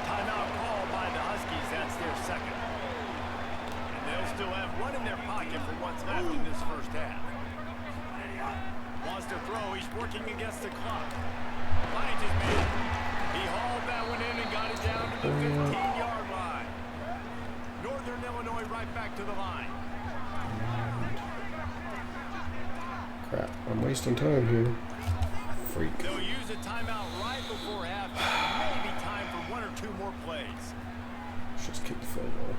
Timeout called by the Huskies. That's their second. And they'll still have one in their pocket for what's left in this first half. Wants to throw. He's working against the clock. Finds his man. He hauled that one in and got it down to the 15-yard line. Northern Illinois right back to the line. Crap, I'm wasting time here. Freak. They'll use a timeout right before halftime. Maybe time for 1 or 2 more plays. Let's just kick the field goal.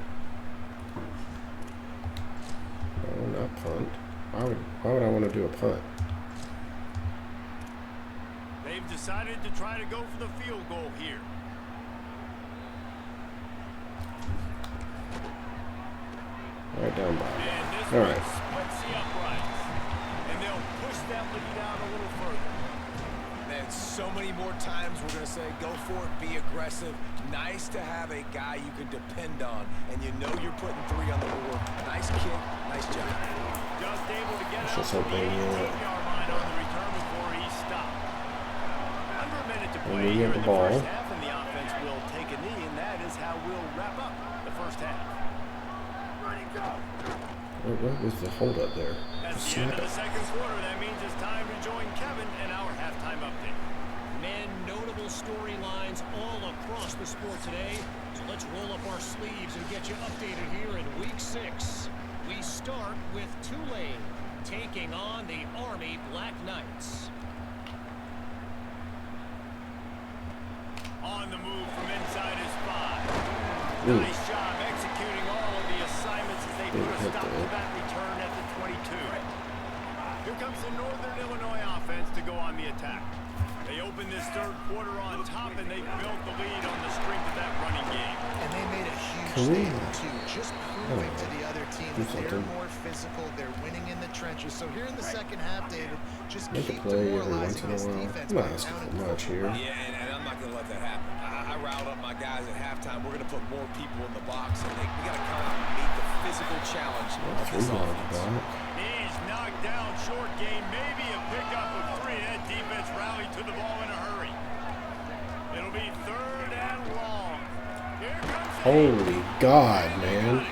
No, not punt. Why would I want to do a punt? They've decided to try to go for the field goal here. Right down by. And this All one right. splits the uprights. And they'll push that lead down a little further. Man, so many more times we're going to say, go for it, be aggressive. Nice to have a guy you can depend on, and you know you're putting 3 on the board. Nice kick, nice job. Just able to get out Just to the hoping, 18-yard line on the return before he stopped. Under a minute to play we here get in the the ball. first half, and the offense will take a knee, and that is how we'll wrap up the first half. What was the holdup there? That's the end of the second quarter. That means it's time to join Kevin in our halftime update. Man, notable storylines all across the sport today. So let's roll up our sleeves and get you updated here in Week 6. We start with Tulane taking on the Army Black Knights. On the move from inside his 5. Nice job executing all of the assignments as they put a stop to that return at the 22. Here comes the Northern Illinois offense to go on the attack. They open this third quarter on top, and they built the lead on the strength of that running game. And they made a huge statement, too, just proving to the other team that they're more physical, they're winning in the trenches. So here in the second half, David, just Make a keep play every once demoralizing in a this while. defense I'm by not asking pounding for much here. Yeah, and I'm not going to let that happen. I riled up my guys at halftime. We're going to put more people in the box, and we got to come out and meet the physical challenge of this offense. He's knocked down, short game, maybe a pickup of 3. That defense rallied to the ball in a hurry. It'll be 3rd and long. Here comes Holy God, man.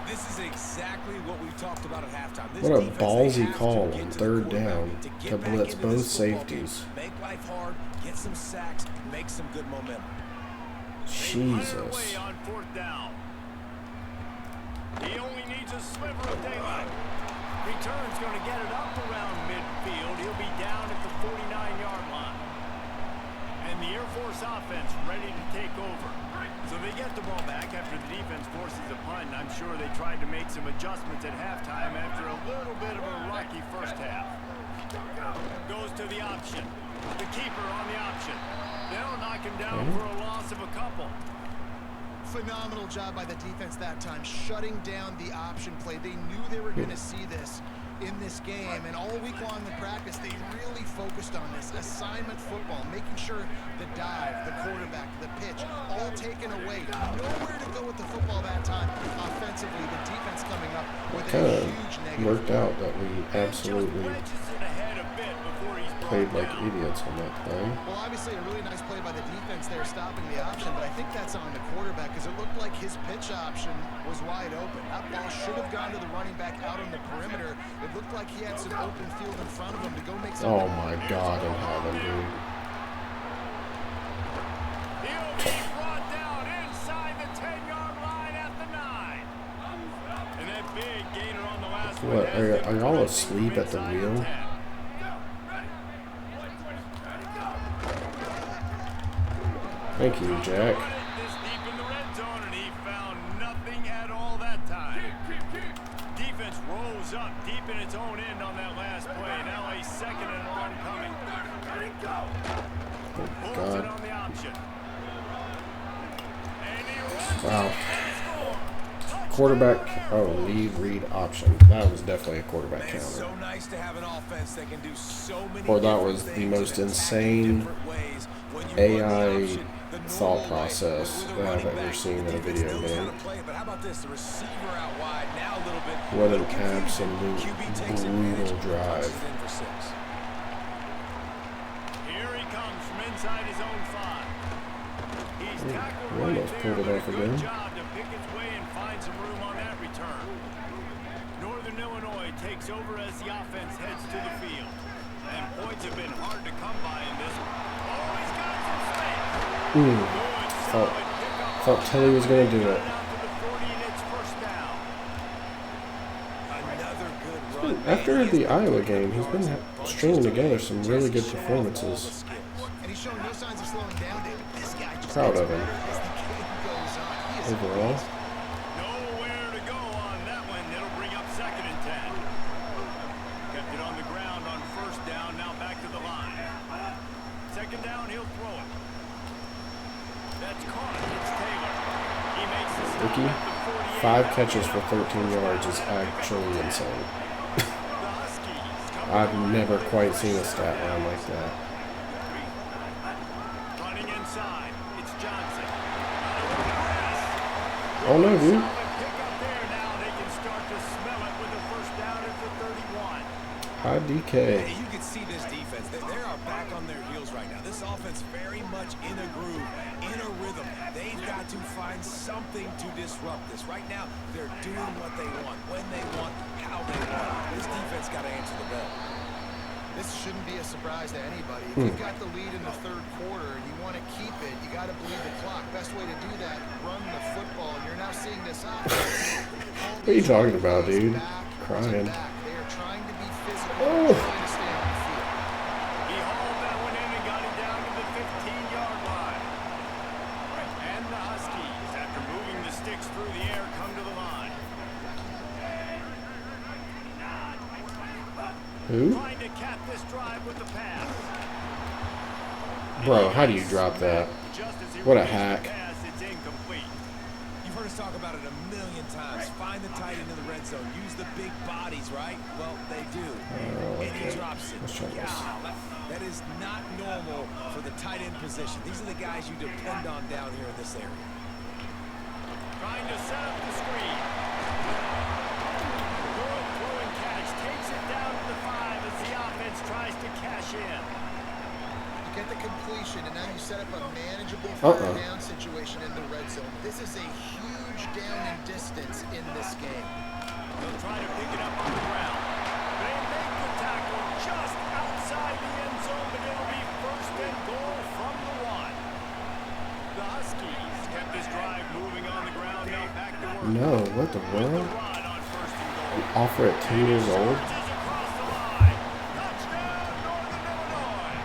This is exactly what we talked about at halftime. This What a defense, ballsy they have to call get on to the 3rd quarterback down to get to back blitz into both this football game, safeties. make life hard, get some sacks, make some good momentum. Jesus. away on 4th down. He only needs a sliver of daylight. Return's going to get it up around midfield. He'll be down at the 49-yard line. And the Air Force offense ready to take over. So they get the ball back after the defense forces a punt. I'm sure they tried to make some adjustments at halftime after a little bit of a rocky first half. Goes to the option. The keeper on the option. They'll knock him down for a loss of a couple. Phenomenal job by the defense that time, shutting down the option play. They knew they were going to see this. in this game, and all week long in practice, they really focused on this assignment football, making sure the dive, the quarterback, the pitch, all taken away. Nowhere to go with the football that time. Offensively, the defense coming up with a huge negative. Worked out that we absolutely played like idiots on that play. Well, obviously a really nice play by the defense there stopping the option, but I think that's on the quarterback because it looked like his pitch option was wide open. That ball should have gone to the running back out on the perimeter. It looked like he had some open field in front of him to go make some. Oh my God in heaven, dude. He'll be brought down inside the 10-yard line at the 9. And that big gainer on the last one. What, are y'all asleep at the wheel? Thank you, Jack. This deep in the red zone, and he found nothing at all that time. Defense rose up deep in its own end on that last play. Now a second and long coming. Oh, Pulls it God. on the option. And he runs Wow. and scores. Quarterback, lead read option. That was definitely a quarterback Man, it's counter. so nice to have an offense that can do so many Or that different was the things most and attack in insane different ways. When you run the AI option, the thought normal way, process with a that I've running ever back, seen the in a defense video knows how game. to play it, but how about this? The receiver out wide now a little bit. What an little confusion. absolute QB takes advantage, brutal drive. punches in for 6. Here he comes from inside his own 5. He's tackled we right almost there, pulled it but a off good again. job to pick its way and find some room on that return. Northern Illinois takes over as the offense heads to the field. And points have been hard to come by in this one. Oh, he's got some space. Good, solid pickup. Thought Tilly was going to do it. Out to the 40, and it's first down. Another good run. After the Iowa game, he's been stringing together some really good performances. And he's showing no signs of slowing down, David. This guy just Proud gets of him. better as the game goes on. He is Overall. amazing. Nowhere to go on that one. It'll bring up 2nd and 10. Kept it on the ground on first down. Now back to the line. 2nd down, he'll throw it. That's caught. It's Taylor. He makes the stop Ricky, at the 48. 5 catches for 13 yards is actually insane. The Huskies come I've on. never quite seen a stat line like that. Running inside. It's Johnson. Oh no, dude. Solid pick up there now. They can start to smell it with a first down at the 31. High DK. Hey, you can see this defense. They are back on their heels right now. This offense very much in a groove, in a rhythm. They've got to find something to disrupt this. Right now, they're doing what they want, when they want, how they want. This defense got to answer the bell. This shouldn't be a surprise to anybody. If you've got the lead in the 3rd quarter and you want to keep it, you got to bleed the clock. Best way to do that, run the football. And you're now seeing this offense. What are you talking about, dude? Crying. They are trying to be physical, Oh. trying to stay on the field. He hauled that one in and got it down to the 15-yard line. And the Huskies, after moving the sticks through the air, come to the line. Who? Trying to cap this drive with the pass. Bro, how do you drop that? Just as he What a released the hack. pass, it's incomplete. You've heard us talk about it a million times. Find the tight end in the red zone. Use the big bodies, right? Well, they do. And he okay. drops it. Let's try this. Yeah, that is not normal for the tight end position. These are the guys you depend on down here in this area. Trying to set up the screen. Good throw and catch. Takes it down to the 5 as the offense tries to cash in. You get the completion, and now you set up a manageable 3rd down situation in the red zone. This is a huge down in distance in this game. They'll try to pick it up on the ground. They make the tackle just outside the end zone, but it'll be 1st and goal from the 1. The Huskies kept this drive moving on the ground. Now back to work. No, what the The world? run on 1st and goal. Offer at 10 years old? Surges across the line. Touchdown, Northern Illinois.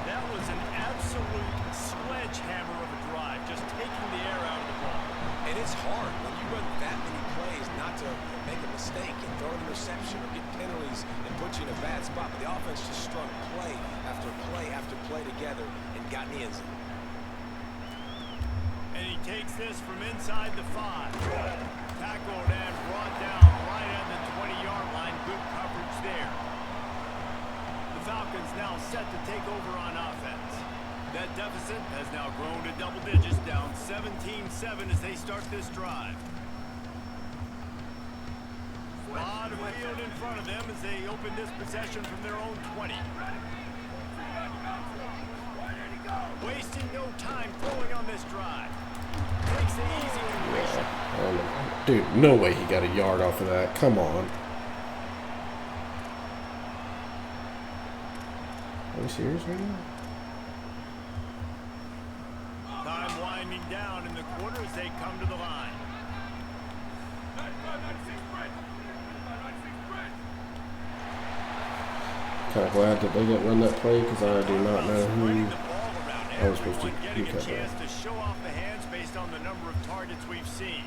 That was an absolute sledgehammer of a drive, just taking the air out of the ball. And it's hard when you run that many plays not to make a mistake and throw an interception or get penalties and put you in a bad spot. But the offense just strung play after play after play together and got in the end zone. And he takes this from inside the 5. Tackled and brought down right at the 20-yard line good coverage there. The Falcons now set to take over on offense. That deficit has now grown to double digits, down 17-7 as they start this drive. A lot of field in front of them as they open this possession from their own 20. Wasting no time throwing on this drive. Takes the easy completion. Dude, no way he got a yard off of that. Come on. Are we serious right now? Time winding down in the quarter as they come to the line. Kind of glad that they didn't run that play because I do not know who I was supposed to Getting be a covering. chance to show off the hands based on the number of targets we've seen.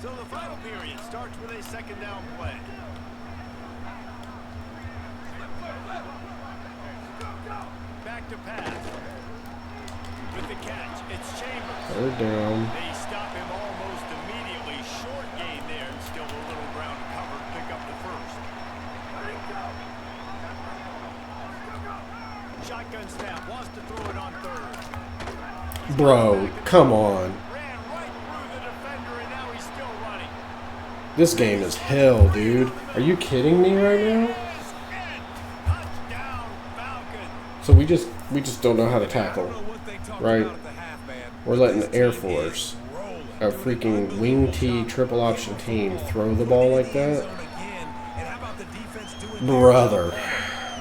So the final period starts with a second down play. Back to pass. With the catch, it's Chambers. Third down. They stop him almost immediately. Short gain there and still a little ground covered. Pick up the first. Shotgun snap. Wants to throw it on third. Bro, come on. Ran right through the defender and now he's still running. This game is hell, dude. Are you kidding me right now? Touchdown, Falcons. So we just don't know how to tackle, right? We're letting the Air Force, a freaking wing T triple option team, throw the ball like that? Brother.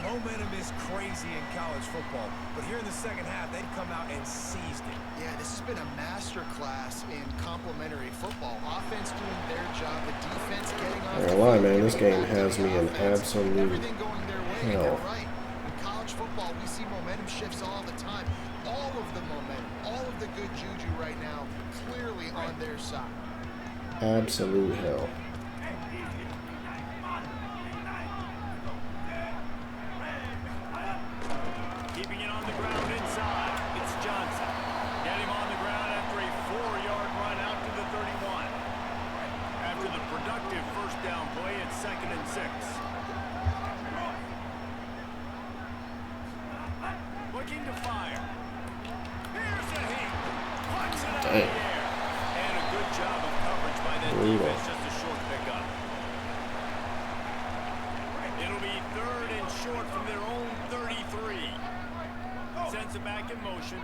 Momentum is crazy in college football, but here in the second half, they've come out and seized it. Yeah, this has been a masterclass in complementary football. Offense doing their job, the defense getting off. I ain't gonna lie, man. This game has me in absolute Everything going their way. hell. They're right. In college football, we see momentum shifts all the time. All of the momentum, all of the good juju right now, clearly on their side. Absolute hell. Keeping it on the ground inside. It's Johnson. Get him on the ground after a 4-yard run out to the 31. After the productive first down play, it's 2nd and 6. Looking to fire. Here's a hit. Punts it out of the Dang. air. And a good job of coverage by that Brutal. defense. Just a short pickup. It'll be 3rd and short from their own 33. Sends it back in motion.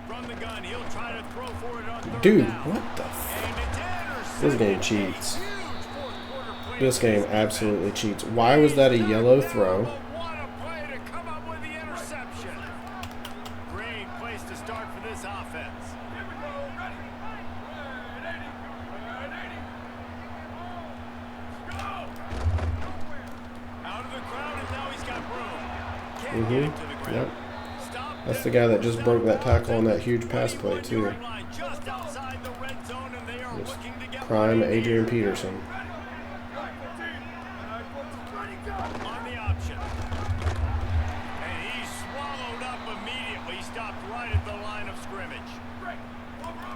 From the gun, he'll try to throw for it on 3rd Dude, down. what the f? And it's intercepted. This game cheats. A huge fourth-quarter play This for game this absolutely cheats. Why was that a yellow throw? But what a play to come up with the interception. Great place to start for this offense. Out of the crowd, and now he's got room. Can't get him to the ground. Yep. Stop. That's the guy that just broke that tackle on that huge pass play, too. Just outside the red zone, and they are Just looking to get prime one in Adrian here. Peterson. On the option. And he's swallowed up immediately. Stopped right at the line of scrimmage.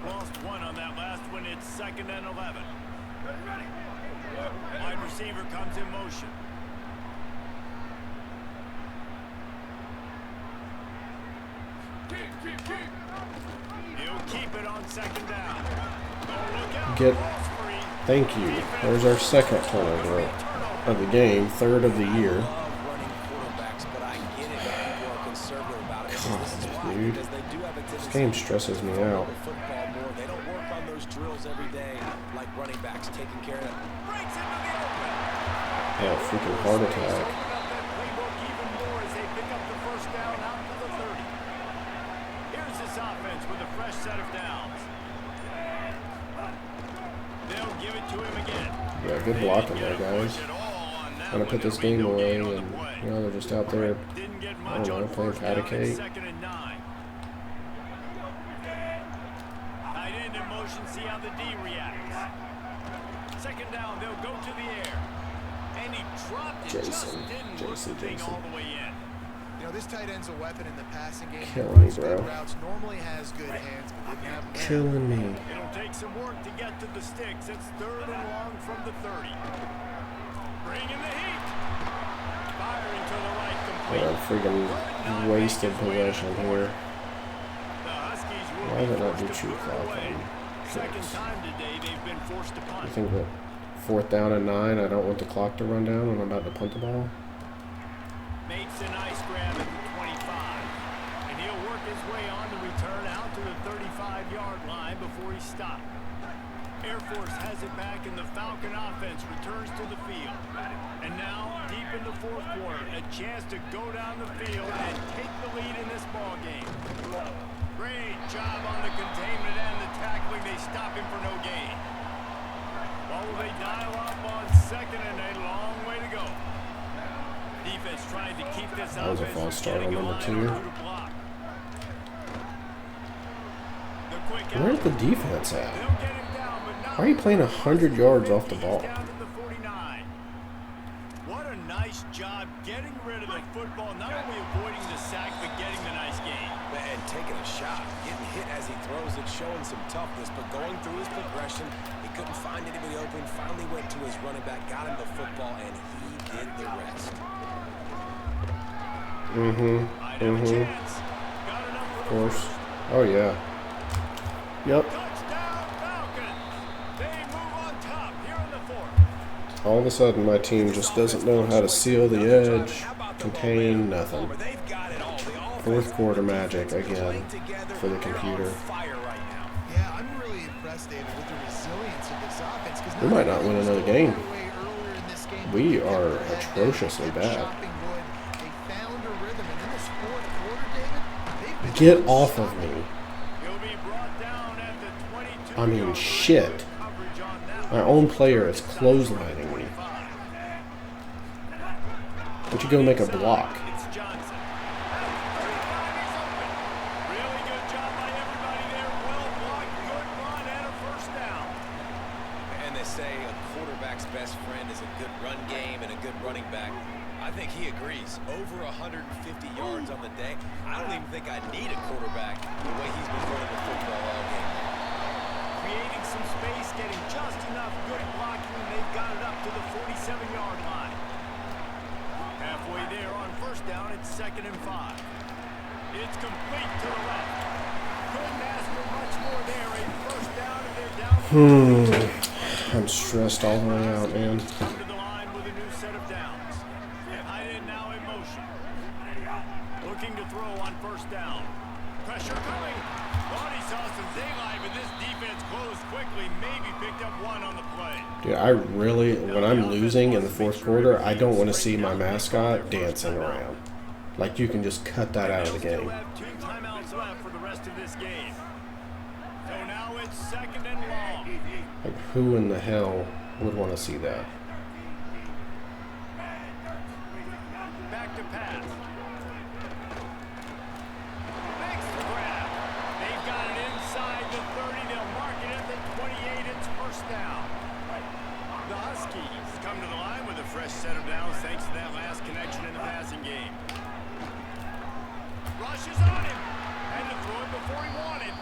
Lost one on that last one. It's 2nd and 11. Wide receiver comes in motion. He'll keep it on 2nd down. Oh, look out. Get- Ball's free. Thank you. There's our second turnover of the game, 3rd of the year. Love running quarterbacks, but I get it if people are conservative about it. God, This is why, dude. because they do have a This tendency game to stresses me throw out. the football more. They don't work on those drills every day like running backs, taking care of them. Breaks into the open. Yeah, freaking heart attack. Open up that playbook even more as they pick up the first down out to the 30. Here's this offense with a fresh set of downs. They'll give it to him again. Yeah, good blocking there, guys. Trying to put this game away, and you know they're just out there. Didn't get I much don't know, on playing first down. patty It's cake. 2nd and 9. Tight end in motion. See how the D reacts. 2nd down. They'll go to the air. And he dropped it. Just didn't work the thing all the way in. You know, this tight end's a weapon in the passing game. Killing me, Runs good bro. routes, normally has good hands, but didn't have them there. Killing me. It'll take some work to get to the sticks. It's 3rd and long from the 30. Bringing the heat. Firing to the right, complete. What a freaking wasted possession here. The Huskies will Why be did it not do forced to chew put it clock away. on Second six? time today they've been forced to I punt. think that 4th down and 9, I don't want the clock to run down when I'm about to punt the ball. Makes a nice grab at the 25. And he'll work his way on the return out to the 35-yard line before he stopped. Air Force has it back, and the Falcon offense returns to the field. And now, deep in the 4th quarter, a chance to go down the field and take the lead in this ball game. Great job on the containment and the tackling. They stop him for no gain. What will they dial up on 2nd and a long way to go? Defense trying to keep this That was a offense false from start on getting a number line 2. or two to block. The quick Where's out. the defense at? They'll get him down, but not Why are you playing 100 yards off the ball? He's down to the 49. What a nice job getting rid of the football, not only avoiding the sack, but getting the nice gain. And taking a shot, getting hit as he throws it, showing some toughness, but going through his progression, he couldn't find anybody open, finally went to his running back, got him the football, and he did the rest. Might have a chance. Got enough Of for the course. first. Oh, yeah. Yep. Touchdown Falcons. They move on top here in the 4th. All of a sudden, my team just doesn't know how to seal the edge, contain nothing. They've got it all. The offense 4th quarter magic again together. for the They're on computer. fire right now. Yeah, I'm really impressed, David, with the resilience of this offense. 'Cause We might not win another game. earlier in this game, We they are kept their head atrociously down, kept bad. chopping wood. They found a rhythm, and in this 4th quarter, David, they've been Get off of me. He'll be brought down at the 22. I mean, shit. Coverage on that My one. own player is clotheslining me. Why don't you go make a block? It's Johnson. He's open. Really good job by everybody there. Well blocked, good run, and a first down. And they say a quarterback's best friend is a good run game and a good running back. I think he agrees. Over 150 yards on the day. I don't even think I need a quarterback the way he's been running the football all game. Creating some space, getting just enough good blocking, and they've got it up to the 47-yard line. Halfway there on first down, it's 2nd and 5. It's complete to the left. Couldn't ask for much more there. A first down, and they're down. I'm stressed all the way out, man. Come to the line with a new set of downs. Tight end now in motion. Looking to throw on first down. Pressure coming. Thought he saw some daylight, but this defense closed quickly. Maybe picked up one on the play. Dude, I really, when I'm losing in the 4th quarter, I don't want to see my mascot dancing around. Like, you can just cut that out of the Still game. have 2 timeouts left for the rest of this game. So now it's 2nd and long. Like, who in the hell would want to see that? Back to pass. Makes the grab. They've got it inside the 30. They'll mark it at the 28. It's first down. The Huskies come to the line with a fresh set of downs thanks to that last connection in the passing game. Rushes on him. Had to throw it before he wanted.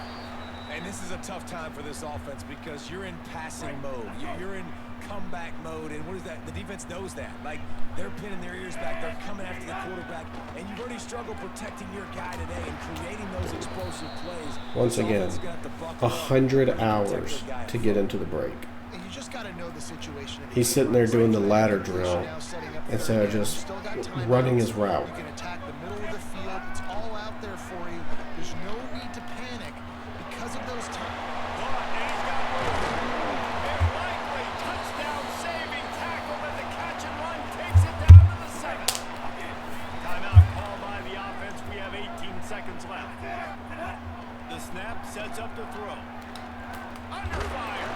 And this is a tough time for this offense because you're in passing mode. You're in comeback mode, and what is that? The defense knows that. Like, they're pinning their ears back. They're coming after the quarterback, and you've already struggled protecting your guy today and creating those explosive plays. Once This again, offense is gonna have to buckle up 100 and protect hours their guy. to get into the break. And you just got to know the situation. He's sitting there doing the ladder drill instead of just running his route. You can attack the middle of the field. It's all out there for you. There's no need to panic because of those times. Likely touchdown saving tackle, and the catch and run takes it down to the 7. Timeout called by the offense. We have 18 seconds left. The snap sets up the throw. Under fire.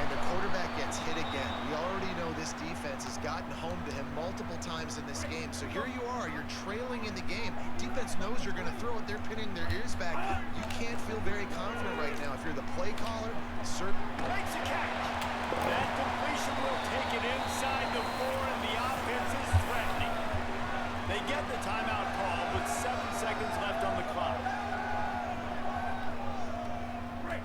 And the quarterback gets hit again. We already know this defense has gotten home to him multiple times in this game. So here you are, you're trailing in the game. Defense knows you're going to throw it. They're pinning their ears back. You can't feel very confident right now. If you're the play caller, Makes a catch. That completion will take it inside the 4, and the offense is threatening. They get the timeout call with 7 seconds left on the clock.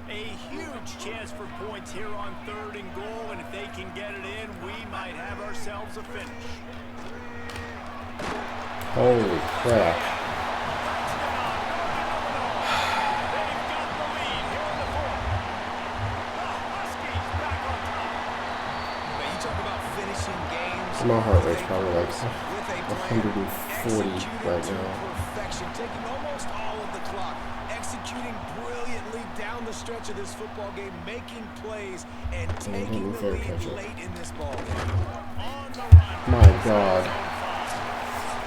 A huge chance for points here on 3rd and goal, and if they can get it in, we might have ourselves a finish. Holy crap. They've got the lead here in the 4th. The Huskies back on top. Now, you talk about finishing games. My heart rate's probably like with a 140 right to now. perfection, taking almost all of the clock, executing brilliantly down the stretch of this football game, making plays, and taking the fair lead catch it. late in this ball game. On the run. My God.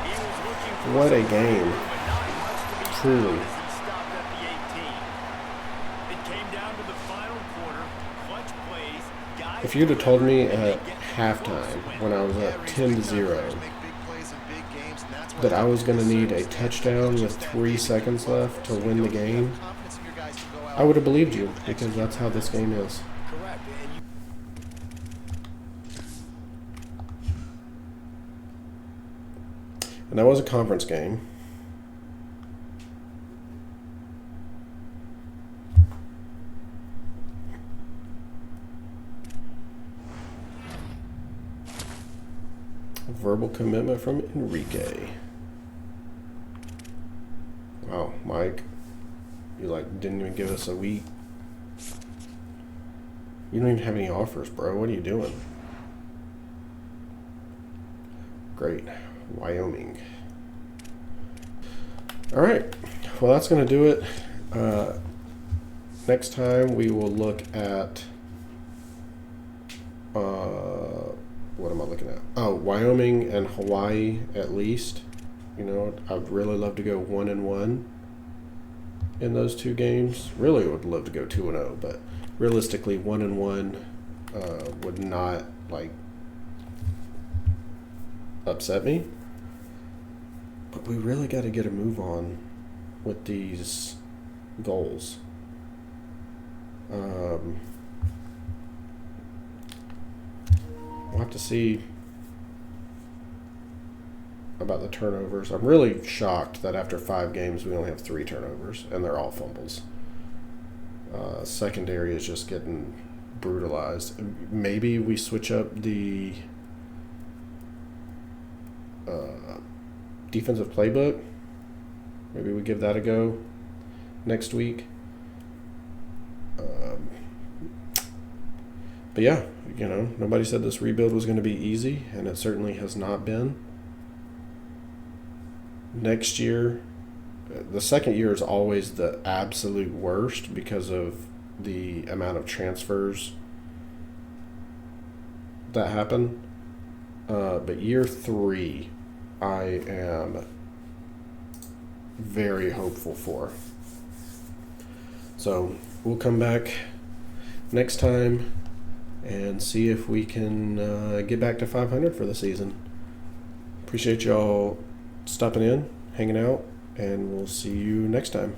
He was looking for What a some game. but not much to be Truly. found as he stopped at the 18. It came down to the final quarter. Clutch plays. Guys If you'd have told me at halftime, when I was up 10-0, that I was going to need a touchdown with 3 seconds left to win the game, I would have believed you, because that's how this game is. Correct. And you And that was a conference game. A verbal commitment from Enrique. Wow, Mike, you didn't even give us a week. You don't even have any offers, bro. What are you doing? Great. Wyoming. All right. Well, that's going to do it. Next time we will look at what am I looking at? Oh, Wyoming and Hawaii at least. You know, I'd really love to go 1-1 in those 2 games. Really would love to go 2-0, but realistically 1-1 would not upset me. But we really got to get a move on with these goals. We'll have to see about the turnovers. I'm really shocked that after 5 games we only have 3 turnovers, and they're all fumbles. Secondary is just getting brutalized. Maybe we switch up the defensive playbook. Maybe we give that a go next week. But yeah, you know, nobody said this rebuild was going to be easy, and it certainly has not been. Next year, the second year is always the absolute worst because of the amount of transfers that happen. But year 3, I am very hopeful for. So we'll come back next time and see if we can get back to 500 for the season. Appreciate y'all stopping in, hanging out, and we'll see you next time.